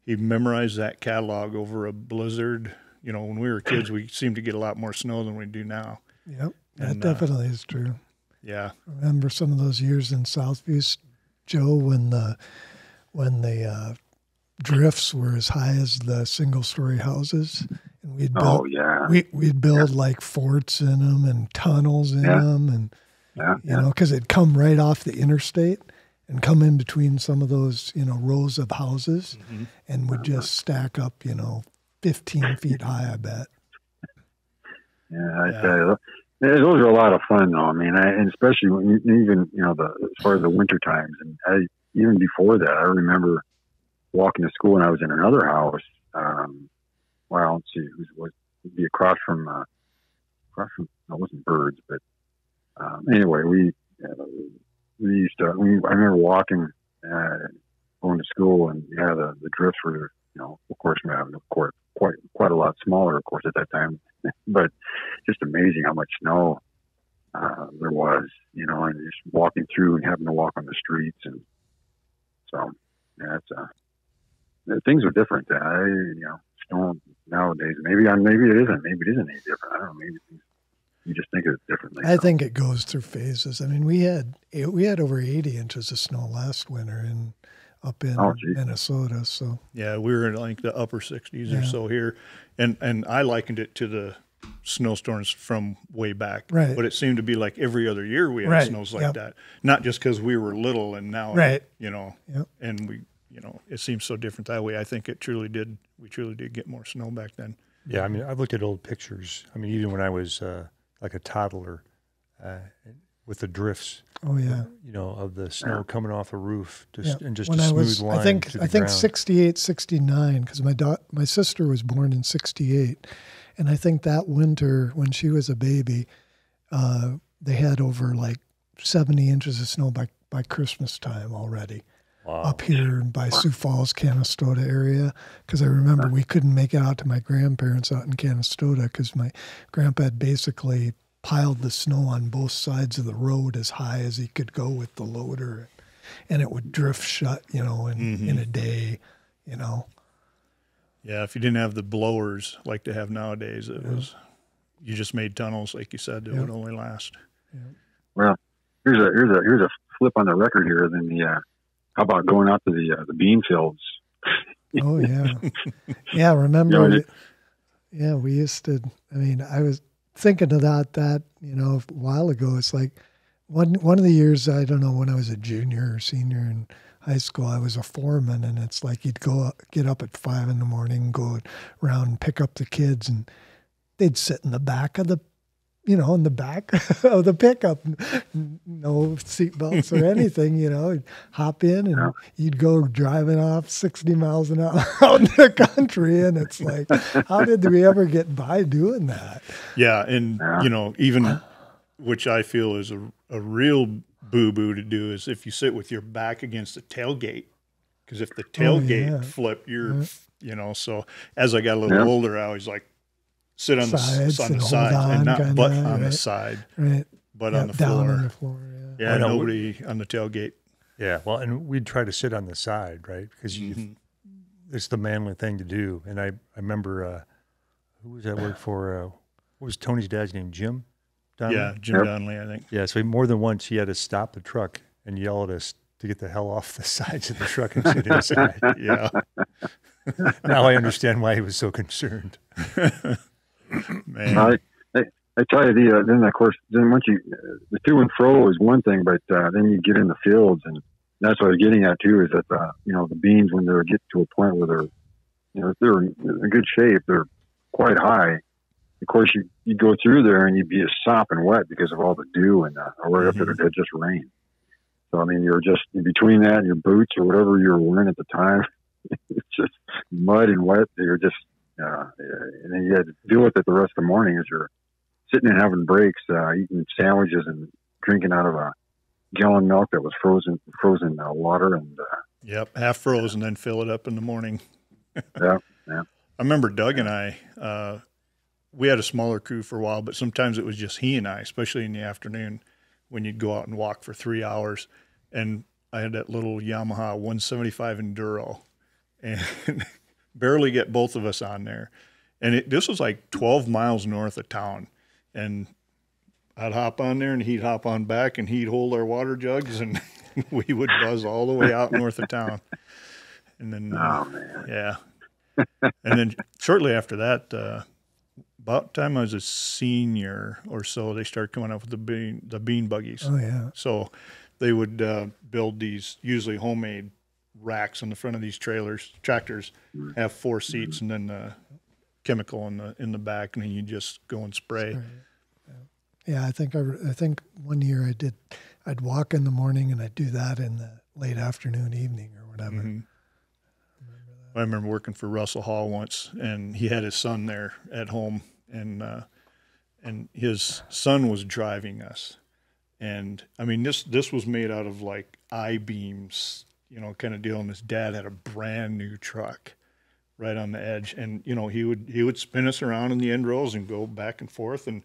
He memorized that catalog over a blizzard. You know, when we were kids, we seemed to get a lot more snow than we do now. Yep, that definitely is true. Yeah. Remember some of those years in Southview, Joe, when the drifts were as high as the single-story houses, and we'd build like forts in them and tunnels in them, and you know, because it'd come right off the interstate and come in between some of those, you know, rows of houses, and would just stack up, you know, 15 feet high, I bet. Yeah, I tell you, those are a lot of fun, though. I mean, and especially when even, you know, as far as the winter times, and even before that, I remember walking to school, and I was in another house. Well, let's see, it'd be across from it wasn't Birds, but anyway, we used to. I remember walking, going to school, and the drifts were, you know, of course, quite a lot smaller, of course, at that time, but just amazing how much snow there was, you know, and just walking through and having to walk on the streets, and so things are different. You know, snow nowadays, maybe it isn't any different. I don't know, maybe you just think of it differently. I think it goes through phases. I mean, we had over 80 inches of snow last winter up in Minnesota. So yeah, we were in like the upper 60s or so here, and I likened it to the snowstorms from way back. Right. But it seemed to be like every other year we had snows like that. Not just because we were little and now, you know, and we, you know, it seems so different that way. I think we truly did get more snow back then. Yeah, I mean, I've looked at old pictures. I mean, even when I was like a toddler, with the drifts. Oh yeah. You know, of the snow coming off a roof, and just when a I smooth was, line. I think to the ground. 68, 69, because my sister was born in 68, and I think that winter when she was a baby, they had over like 70 inches of snow by Christmas time already. Wow. Up here by Sioux Falls, Canastota area, because I remember we couldn't make it out to my grandparents out in Canastota because my grandpa had basically piled the snow on both sides of the road as high as he could go with the loader, and it would drift shut, you know, in a day, you know. Yeah, if you didn't have the blowers like they have nowadays, you just made tunnels, like you said, that would only last. Yeah. Well, here's a flip on the record here. Then how about going out to the bean fields? Oh yeah, yeah. Remember? Yeah, we used to. I mean, I was thinking of that you know, a while ago. It's like one of the years, I don't know, when I was a junior or senior in high school, I was a foreman, and it's like you'd get up at 5 a.m, go around and pick up the kids, and they'd sit in the back of the pickup, no seatbelts or anything, you know. You'd hop in and you'd go driving off 60 miles an hour out in the country, and it's like, how did we ever get by doing that? Yeah, and you know, even which I feel is a real boo-boo to do is if you sit with your back against the tailgate, because if the tailgate flip, you're you know. So as I got a little older, I was like, sit on the side and not butt on the side, but on the floor. Down on the floor, yeah, nobody on the tailgate. Yeah, well, and we'd try to sit on the side, right? Because it's the manly thing to do. And I remember, who was that work for? What was Tony's dad's name? Jim Donnelly? Yeah, Jim Donnelly, I think. Yeah, so more than once he had to stop the truck and yell at us to get the hell off the sides of the truck and sit inside. Yeah. Now I understand why he was so concerned. Man. I tell you, then of course, once the to and fro is one thing, but then you get in the fields, and that's what I was getting at too. Is that you know, the beans, when they get to a point where they're, you know, if they're in good shape, they're quite high. Of course, you go through there and you'd be sopping wet because of all the dew and or if it had just rained. So I mean, you're just in between that and your boots or whatever you're wearing at the time. It's just mud and wet. You're just and then you had to deal with it the rest of the morning as you're sitting and having breaks, eating sandwiches and drinking out of a gallon milk that was frozen water, and half frozen, then fill it up in the morning. yeah. I remember Doug and I, we had a smaller crew for a while, but sometimes it was just he and I, especially in the afternoon when you'd go out and walk for 3 hours. And I had that little Yamaha 175 Enduro, and barely get both of us on there. And this was like 12 miles north of town. And I'd hop on there and he'd hop on back and he'd hold our water jugs and we would buzz all the way out north of town. And then, Oh man. yeah. And then shortly after that, about the time I was a senior or so, they started coming up with the bean buggies. Oh yeah. So they would build these usually homemade racks on the front of these tractors, have 4 seats and then chemical in the back, and then you just go and spray. Yeah, I think one year I'd walk in the morning and I'd do that in the late afternoon, evening, or whatever. Mm-hmm. I remember working for Russell Hall once, and he had his son there at home, and his son was driving us. And I mean, this was made out of like I-beams, kind of deal. And his dad had a brand new truck right on the edge, and he would spin us around in the end rows and go back and forth, and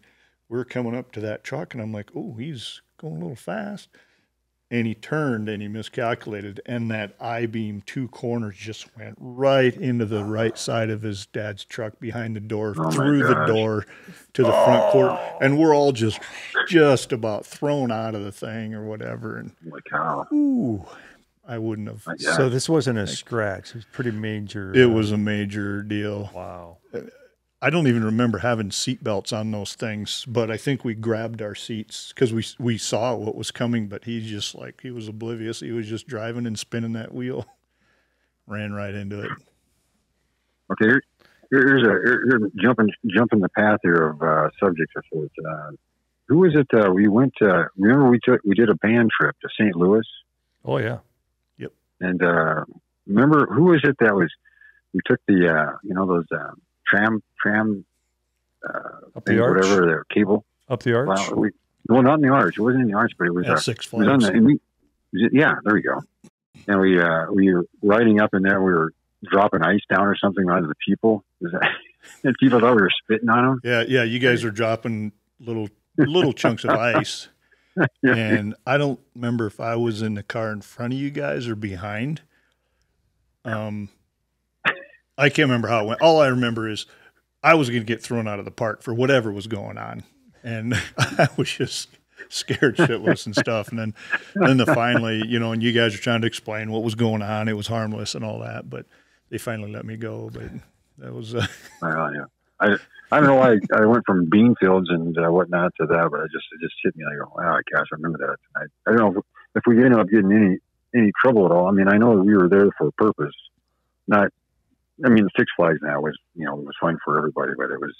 we're coming up to that truck, and I'm like, oh, he's going a little fast. And he turned and he miscalculated, and that I-beam 2 corners just went right into the right side of his dad's truck behind the door, through the door to the front court. And we're all just about thrown out of the thing or whatever. And Like how? ooh, I wouldn't have. Yeah. So this wasn't a scratch. It was pretty major. It was a major deal. Wow. I don't even remember having seat belts on those things, but I think we grabbed our seats because we saw what was coming, but he was oblivious. He was just driving and spinning that wheel, ran right into it. Okay, here's jumping the path here of subjects. Who was it? We went. Remember we did a band trip to St. Louis, Oh yeah. and remember who was it that was? We took the those tram Up the things, arch? whatever, the cable. Up the arch? Well, not in the arch. It wasn't in the arch, but it was At Six it was on Flags. yeah, there we go. And we were riding up in there. We were dropping ice down or something onto the people. And people thought we were spitting on them. Yeah. You guys are dropping little chunks of ice. Yeah. And I don't remember if I was in the car in front of you guys or behind. I can't remember how it went. All I remember is I was going to get thrown out of the park for whatever was going on. And I was just scared shitless and stuff. And then finally, and you guys are trying to explain what was going on. It was harmless and all that, but they finally let me go. But that was, Yeah. I don't know why I went from bean fields and whatnot to that, but it just hit me. I go, oh gosh, I remember that. I don't know if we ended up getting any trouble at all. I mean, I know we were there for a purpose. Six Flags now was, it was fun for everybody, but it was,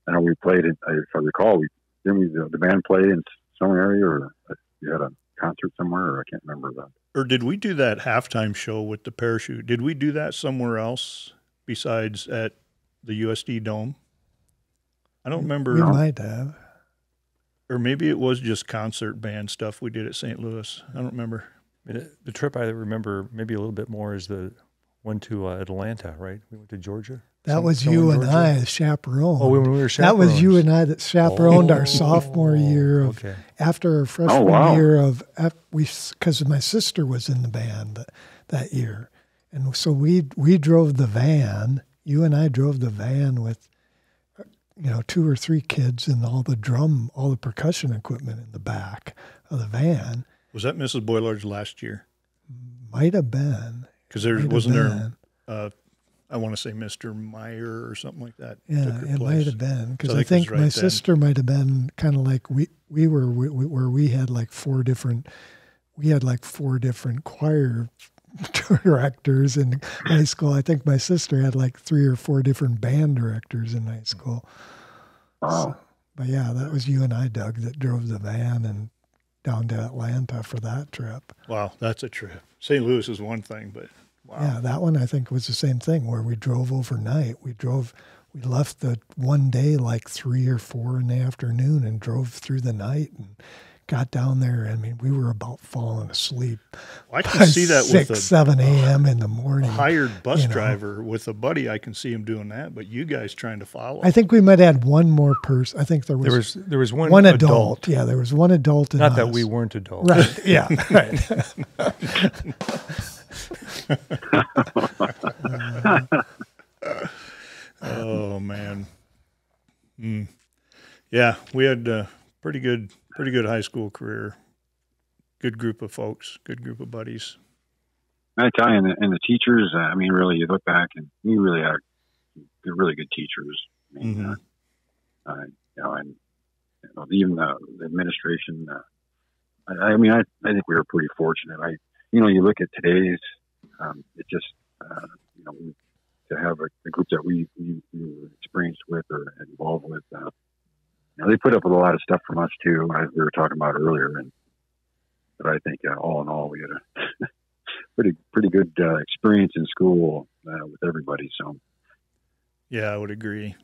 I know we played it, if I recall, the band play in some area, or you had a concert somewhere, or I can't remember that. or did we do that halftime show with the parachute? Did we do that somewhere else besides at the USD Dome? I don't remember. We might have. Or maybe it was just concert band stuff we did at St. Louis. I don't remember. The trip I remember maybe a little bit more is the one to Atlanta, right? We went to Georgia. That was you and I as chaperone. Oh, when we were That was you chaperones. and I that chaperoned our sophomore year of, Okay. after our freshman wow. year of, because my sister was in the band that year. And so we drove the van, you and I drove the van with, 2 or 3 kids and all the percussion equipment in the back of the van. Was that Mrs. Boilard's last year? Might have been. Because there Might have wasn't been. there, I want to say Mr. Meyer or something like that. Yeah, took her it place. might have been, because So I I think think it was my right then. sister might have been kind of like we were where we had like 4 different choir directors in high school. I think my sister had like 3 or 4 different band directors in high school. Wow. But yeah, that was you and I, Doug, that drove the van and down to Atlanta for that trip. Wow, that's a trip. St. Louis is one thing, but wow. Yeah, that one I think was the same thing where we drove overnight. We left the one day like 3 or 4 in the afternoon and drove through the night and got down there. I mean, we were about falling asleep. I can by see that 6, with 7 a.m. in the morning. hired bus you know. driver with a buddy. I can see him doing that, but you guys trying to follow. I think we might have had one more person. I think there was There was one, one adult. Yeah, there was one adult. And Not that us. we weren't adults. Right. Yeah. Right. Oh man. Yeah, we had pretty good high school career. Good group of folks, good group of buddies. I tell you, and the teachers, I mean, really, you look back and you really are really good teachers. I mean, you know, and you know, even the administration. I mean, I think we were pretty fortunate. You know, you look at today's, it just, you know, to have a group that we were experienced with or involved with, you know, they put up with a lot of stuff from us too, as we were talking about earlier. But I think all in all, we had a pretty good experience in school with everybody. So, yeah, I would agree.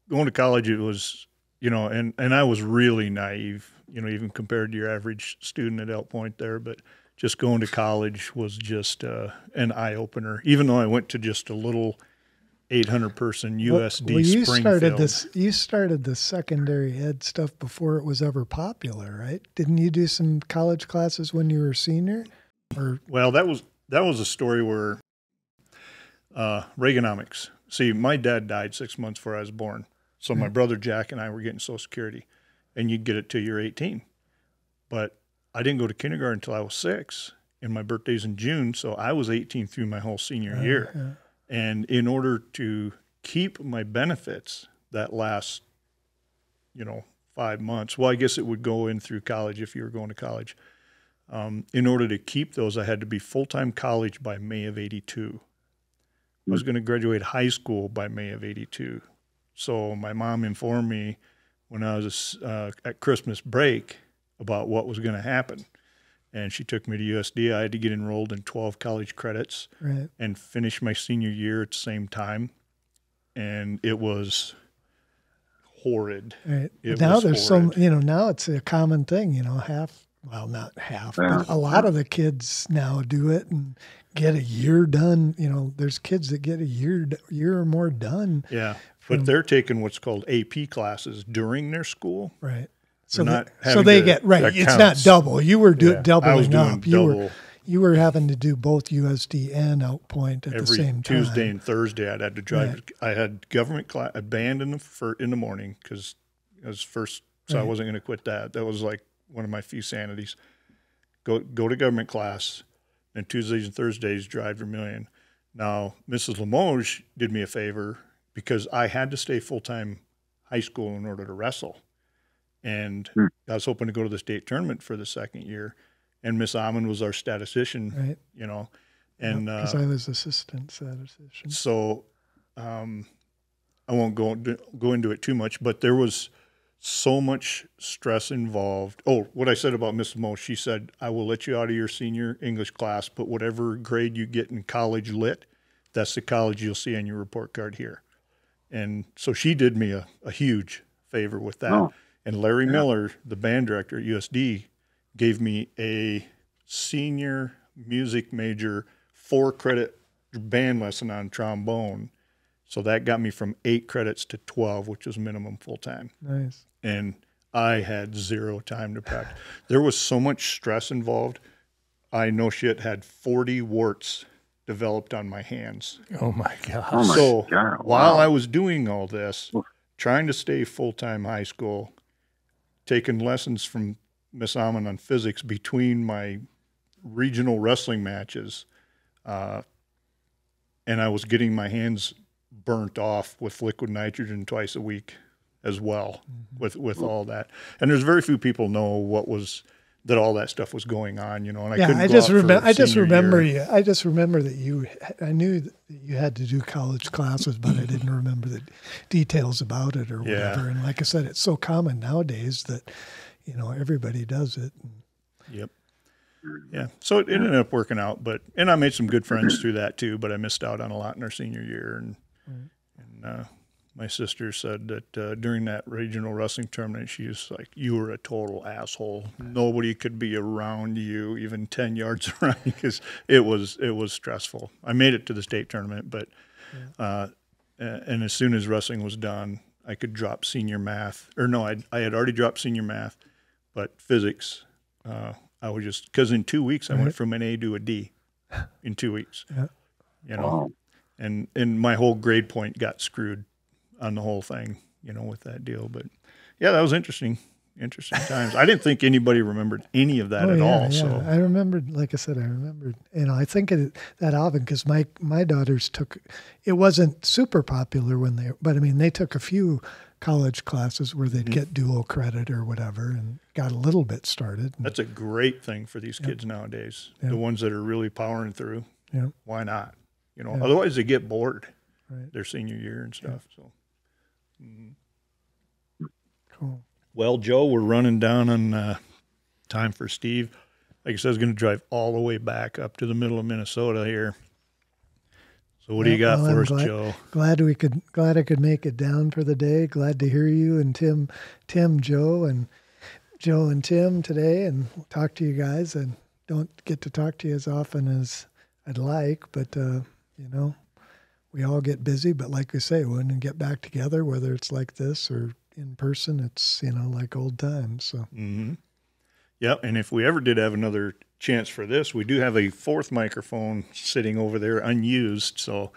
Going to college, it was, you know, and I was really naive, you know, even compared to your average student at Elk Point there. But just going to college was just an eye opener. Even though I went to just a little 800-person USD Springfield. You started the secondary ed stuff before it was ever popular, right? Didn't you do some college classes when you were a senior? Or well, that was a story where Reaganomics. See, my dad died 6 months before I was born, so my brother Jack and I were getting Social Security, and you'd get it till you're 18. But I didn't go to kindergarten until I was 6, and my birthday's in June, so I was 18 through my whole senior year. Yeah. And in order to keep my benefits that last, you know, 5 months, well, I guess it would go in through college if you were going to college. In order to keep those, I had to be full-time college by May of 82. I was going to graduate high school by May of 82. So my mom informed me when I was at Christmas break about what was going to happen. And she took me to USD. I had to get enrolled in 12 college credits and finish my senior year at the same time. And it was horrid. Right. Now there's horrid. You know, now it's a common thing, you know, not half, but a lot of the kids now do it and get a year done. You know, there's kids that get a year or more done. Yeah. But they're taking what's called AP classes during their school. Right. So they get right. It's counts. Not double. You were doubling I was doing up. Double. You were having to do both USD and Elk Point at the same time. Every Tuesday and Thursday, I'd have to drive. Right. I had government class, a band in the morning because it was first, so I wasn't going to quit that. That was like one of my few sanities. Go to government class, and Tuesdays and Thursdays drive Vermillion. Now, Mrs. Limoges did me a favor because I had to stay full-time high school in order to wrestle. And I was hoping to go to the state tournament for the second year. And Miss Ahmann was our statistician, you know. And because I was assistant statistician. So I won't go into it too much, but there was so much stress involved. Oh, what I said about Miss Mo, she said, I will let you out of your senior English class, but whatever grade you get in college lit, that's the college you'll see on your report card here. And so she did me a huge favor with that. Oh. And Larry Miller, the band director at USD, gave me a senior music major 4-credit band lesson on trombone. So that got me from 8 credits to 12, which was minimum full-time. Nice. And I had 0 time to practice. There was so much stress involved. I no shit had 40 warts developed on my hands. Oh my God. Oh my so God. Wow. While I was doing all this, trying to stay full-time high school, taking lessons from Miss Ahmann on physics between my regional wrestling matches, and I was getting my hands burnt off with liquid nitrogen twice a week as well, with all that. And there's very few people know that all that stuff was going on, you know. And I just remember that I knew that you had to do college classes, but I didn't remember the details about it or whatever. And like I said, it's so common nowadays that, you know, everybody does it. Yep. Yeah. So it ended up working out, and I made some good friends through that too, but I missed out on a lot in our senior year. And my sister said that during that regional wrestling tournament, she was like, you were a total asshole. Nobody could be around you, even 10 yards around you, because it was stressful. I made it to the state tournament, but and as soon as wrestling was done, I could drop senior math. Or no, I had already dropped senior math, but physics, I was just, because in 2 weeks, I went from an A to a D in 2 weeks. You know, and my whole grade point got screwed on the whole thing with that deal. But yeah, that was interesting times. I didn't think anybody remembered any of that at all. Yeah. So I remembered, like I said, I think that album, because my daughters it wasn't super popular but I mean, they took a few college classes where they'd get dual credit or whatever and got a little bit started. that's a great thing for these kids nowadays. The ones that are really powering through. Yeah. Why not? Otherwise they get bored their senior year and stuff. So. Cool. Well, Joe, we're running down on time for Steve. Like I said, I was going to drive all the way back up to the middle of Minnesota here. So what do you got for us, Joe? Glad I could make it down for the day. Glad to hear you and Joe and Tim today and talk to you guys. And don't get to talk to you as often as I'd like, but we all get busy. But like we say, when we get back together, whether it's like this or in person, it's like old times. So yeah, and if we ever did have another chance for this, we do have a fourth microphone sitting over there unused. So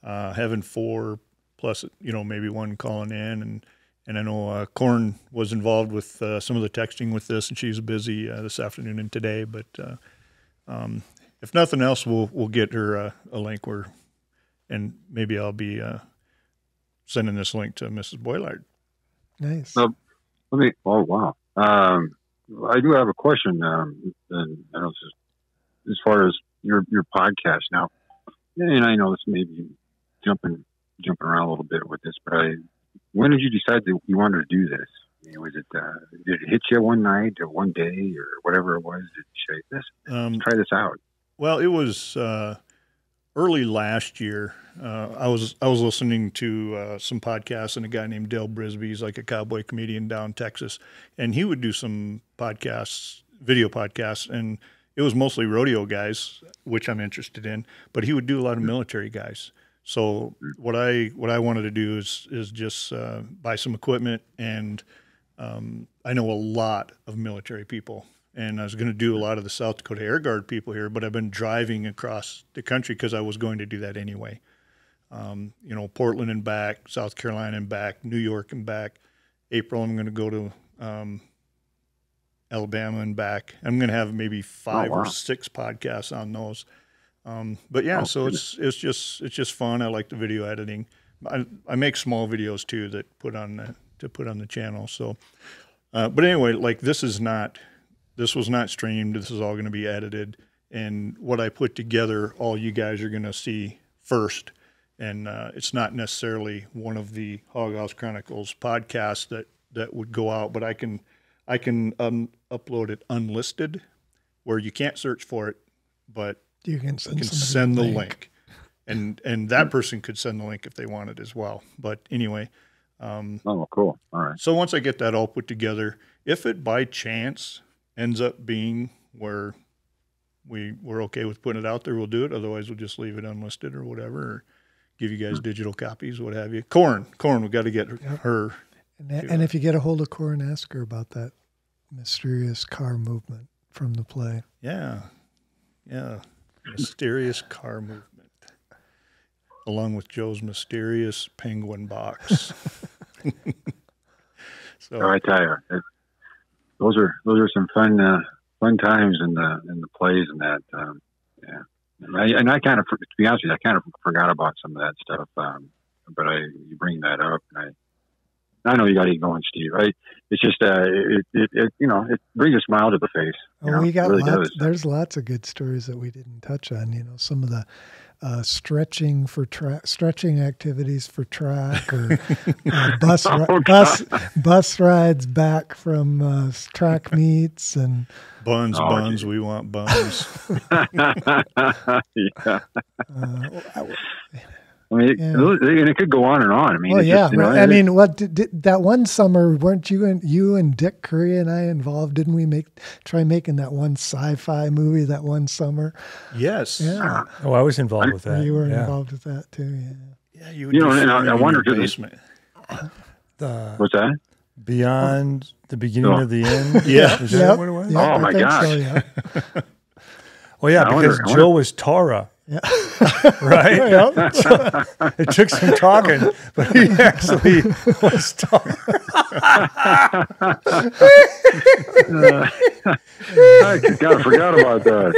having 4 plus maybe one calling in, and I know Corn was involved with some of the texting with this, and she's busy this afternoon and today. But if nothing else, we'll get her a link and maybe I'll be sending this link to Mrs. Boilard. Nice. Oh wow. I do have a question, and I know as far as your podcast now, and I know this may be jumping around a little bit with this, but when did you decide that you wanted to do this? I mean, was it did it hit you one night or one day or whatever it was? Did you say this? Try this out. Well, it was early last year. I was listening to some podcasts, and a guy named Dale Brisby, he's like a cowboy comedian down in Texas, and he would do some podcasts, video podcasts, and it was mostly rodeo guys, which I'm interested in, but he would do a lot of military guys. So what I wanted to do is just buy some equipment, and I know a lot of military people. And I was going to do a lot of the South Dakota Air Guard people here, but I've been driving across the country because I was going to do that anyway. Portland and back, South Carolina and back, New York and back. April, I'm going to go to Alabama and back. I'm going to have maybe 5 or 6 podcasts on those. But yeah, it's just fun. I like the video editing. I make small videos too that put on the channel. So, but anyway, like this was not streamed. This is all going to be edited. And what I put together, all you guys are going to see first. And it's not necessarily one of the Hog House Chronicles podcasts that would go out, but I can upload it unlisted, where you can't search for it, but you can send the link. And that person could send the link if they wanted as well. But anyway. Oh, cool. All right. So once I get that all put together, if it by chance ends up being where we're okay with putting it out there, we'll do it. Otherwise, we'll just leave it unlisted or whatever, or give you guys digital copies, what have you. Corn, we got to get her. And if you get a hold of Corn, ask her about that mysterious car movement from the play. Yeah, mysterious car movement, along with Joe's mysterious penguin box. So I tell you, those are some fun times in the plays and that. Yeah. And I kind of, to be honest with you, I kind of forgot about some of that stuff. But you bring that up, and I know you got to get going, Steve. Right? It's just it brings a smile to the face. We got really lots. Does. There's lots of good stories that we didn't touch on. Some of the stretching activities for track, or bus rides back from track meets, and buns. We want buns. Yeah. I mean, and it could go on and on. I mean, I mean, what did that one summer? Weren't you and Dick Curry and I involved? Didn't we try making that one sci-fi movie that one summer? Yes. Yeah. Oh, I was involved with that. You were involved with that too. Yeah. Yeah. And I wonder the basement. What's that? Beyond the beginning of the end. Yeah. Is that what it was? Oh my gosh. So, yeah. Well, yeah, because Joe was Tara Yeah. right? It took some talking, but he actually was talking. I kind of forgot about that.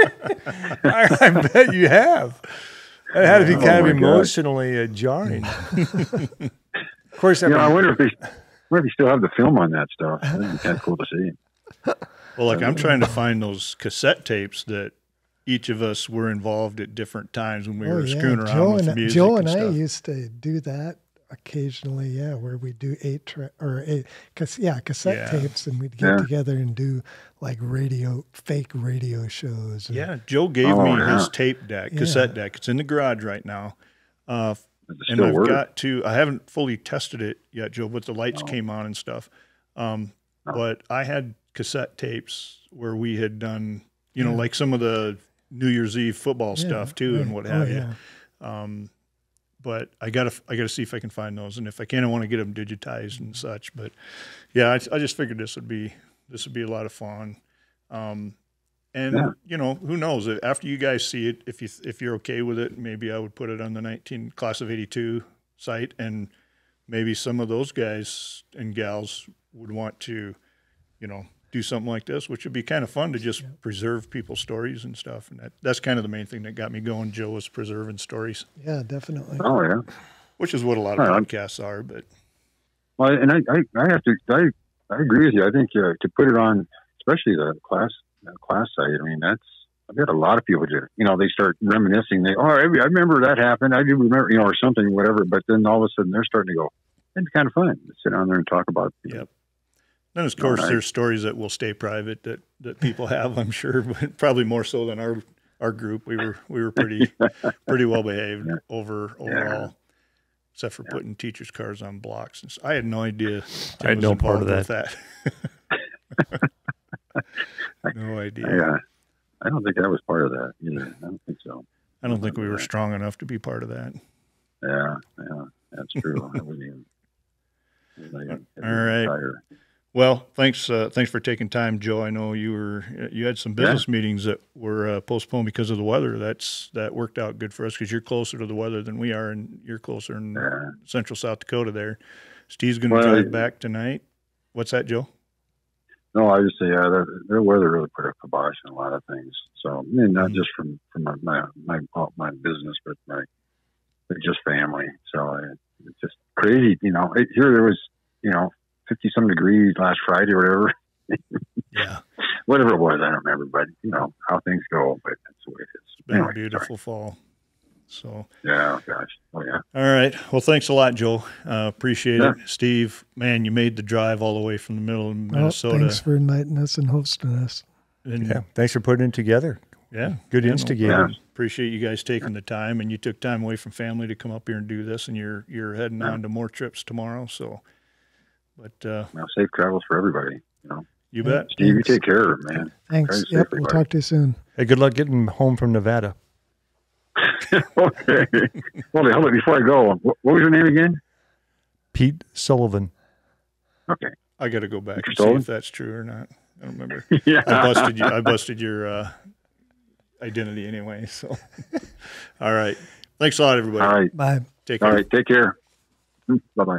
I bet you have. It had to be kind of my God. emotionally jarring. Of course, I wonder if you still have the film on that stuff. That'd be kind of cool to see. Well, like I'm trying to find those cassette tapes that each of us were involved at different times when we were screwing around with music. Joe and and I stuff. used to do that occasionally, where we do cassette tapes, and we'd get together and do like fake radio shows. And, Yeah, Joe gave me his tape deck, cassette deck. It's in the garage right now. And I haven't fully tested it yet, Joe, but the lights came on and stuff. But I had cassette tapes where we had done, like some of the New Year's Eve football stuff too, and what have you. But I gotta see if I can find those, and if I can, I want to get them digitized and such. But yeah, I just figured this would be a lot of fun. Who knows? After you guys see it, if you're okay with it, maybe I would put it on the class of '82 site, and maybe some of those guys and gals would want to, do something like this, which would be kind of fun to just preserve people's stories and stuff. And that's kind of the main thing that got me going, Joe, was preserving stories. Yeah, definitely. Oh yeah, which is what a lot of podcasts are. But and I agree with you. I think to put it on, especially the class site. I mean, I've got a lot of people do. They start reminiscing. I remember that happened. I do remember, or something, whatever. But then all of a sudden they're starting to go. It's kind of fun to sit down there and talk about. Then, of course, there's stories that will stay private that people have, I'm sure, but probably more so than our group. We were pretty well behaved overall, except for putting teachers' cars on blocks. And I had no idea. I had no part of that. No idea. Yeah, I don't think I was part of that either. I don't think so. I don't think we were strong enough to be part of that. Yeah, that's true. I wasn't even. All right. Tired. Well, thanks for taking time, Joe. I know you had some business meetings that were postponed because of the weather. That worked out good for us because you're closer to the weather than we are, and you're closer in central South Dakota there. Steve's going to drive back tonight. What's that, Joe? No, I just say their weather really put a kibosh on a lot of things. So not just from my business, but just family. So it's just crazy. Here there was 50-some degrees last Friday or whatever. Whatever it was, I don't remember. But how things go. But that's the way it is. It's been a beautiful fall. So yeah, gosh, oh yeah. All right. Well, thanks a lot, Joe. Appreciate it, Steve. Man, you made the drive all the way from the middle of Minnesota. Thanks for inviting us and hosting us. And, thanks for putting it together. Yeah, good instigator. No, appreciate you guys taking the time, and you took time away from family to come up here and do this. And you're heading on to more trips tomorrow. So, but safe travels for everybody. You bet. Steve, you take care of it, man. Thanks. Yep, we'll talk to you soon. Hey, good luck getting home from Nevada. Okay. Hold on, before I go, what was your name again? Pete Sullivan. Okay. I got to go back and see if that's true or not. I don't remember. I busted your identity anyway. So, all right. Thanks a lot, everybody. All right. Bye. Take care. All right. Take care. Bye-bye.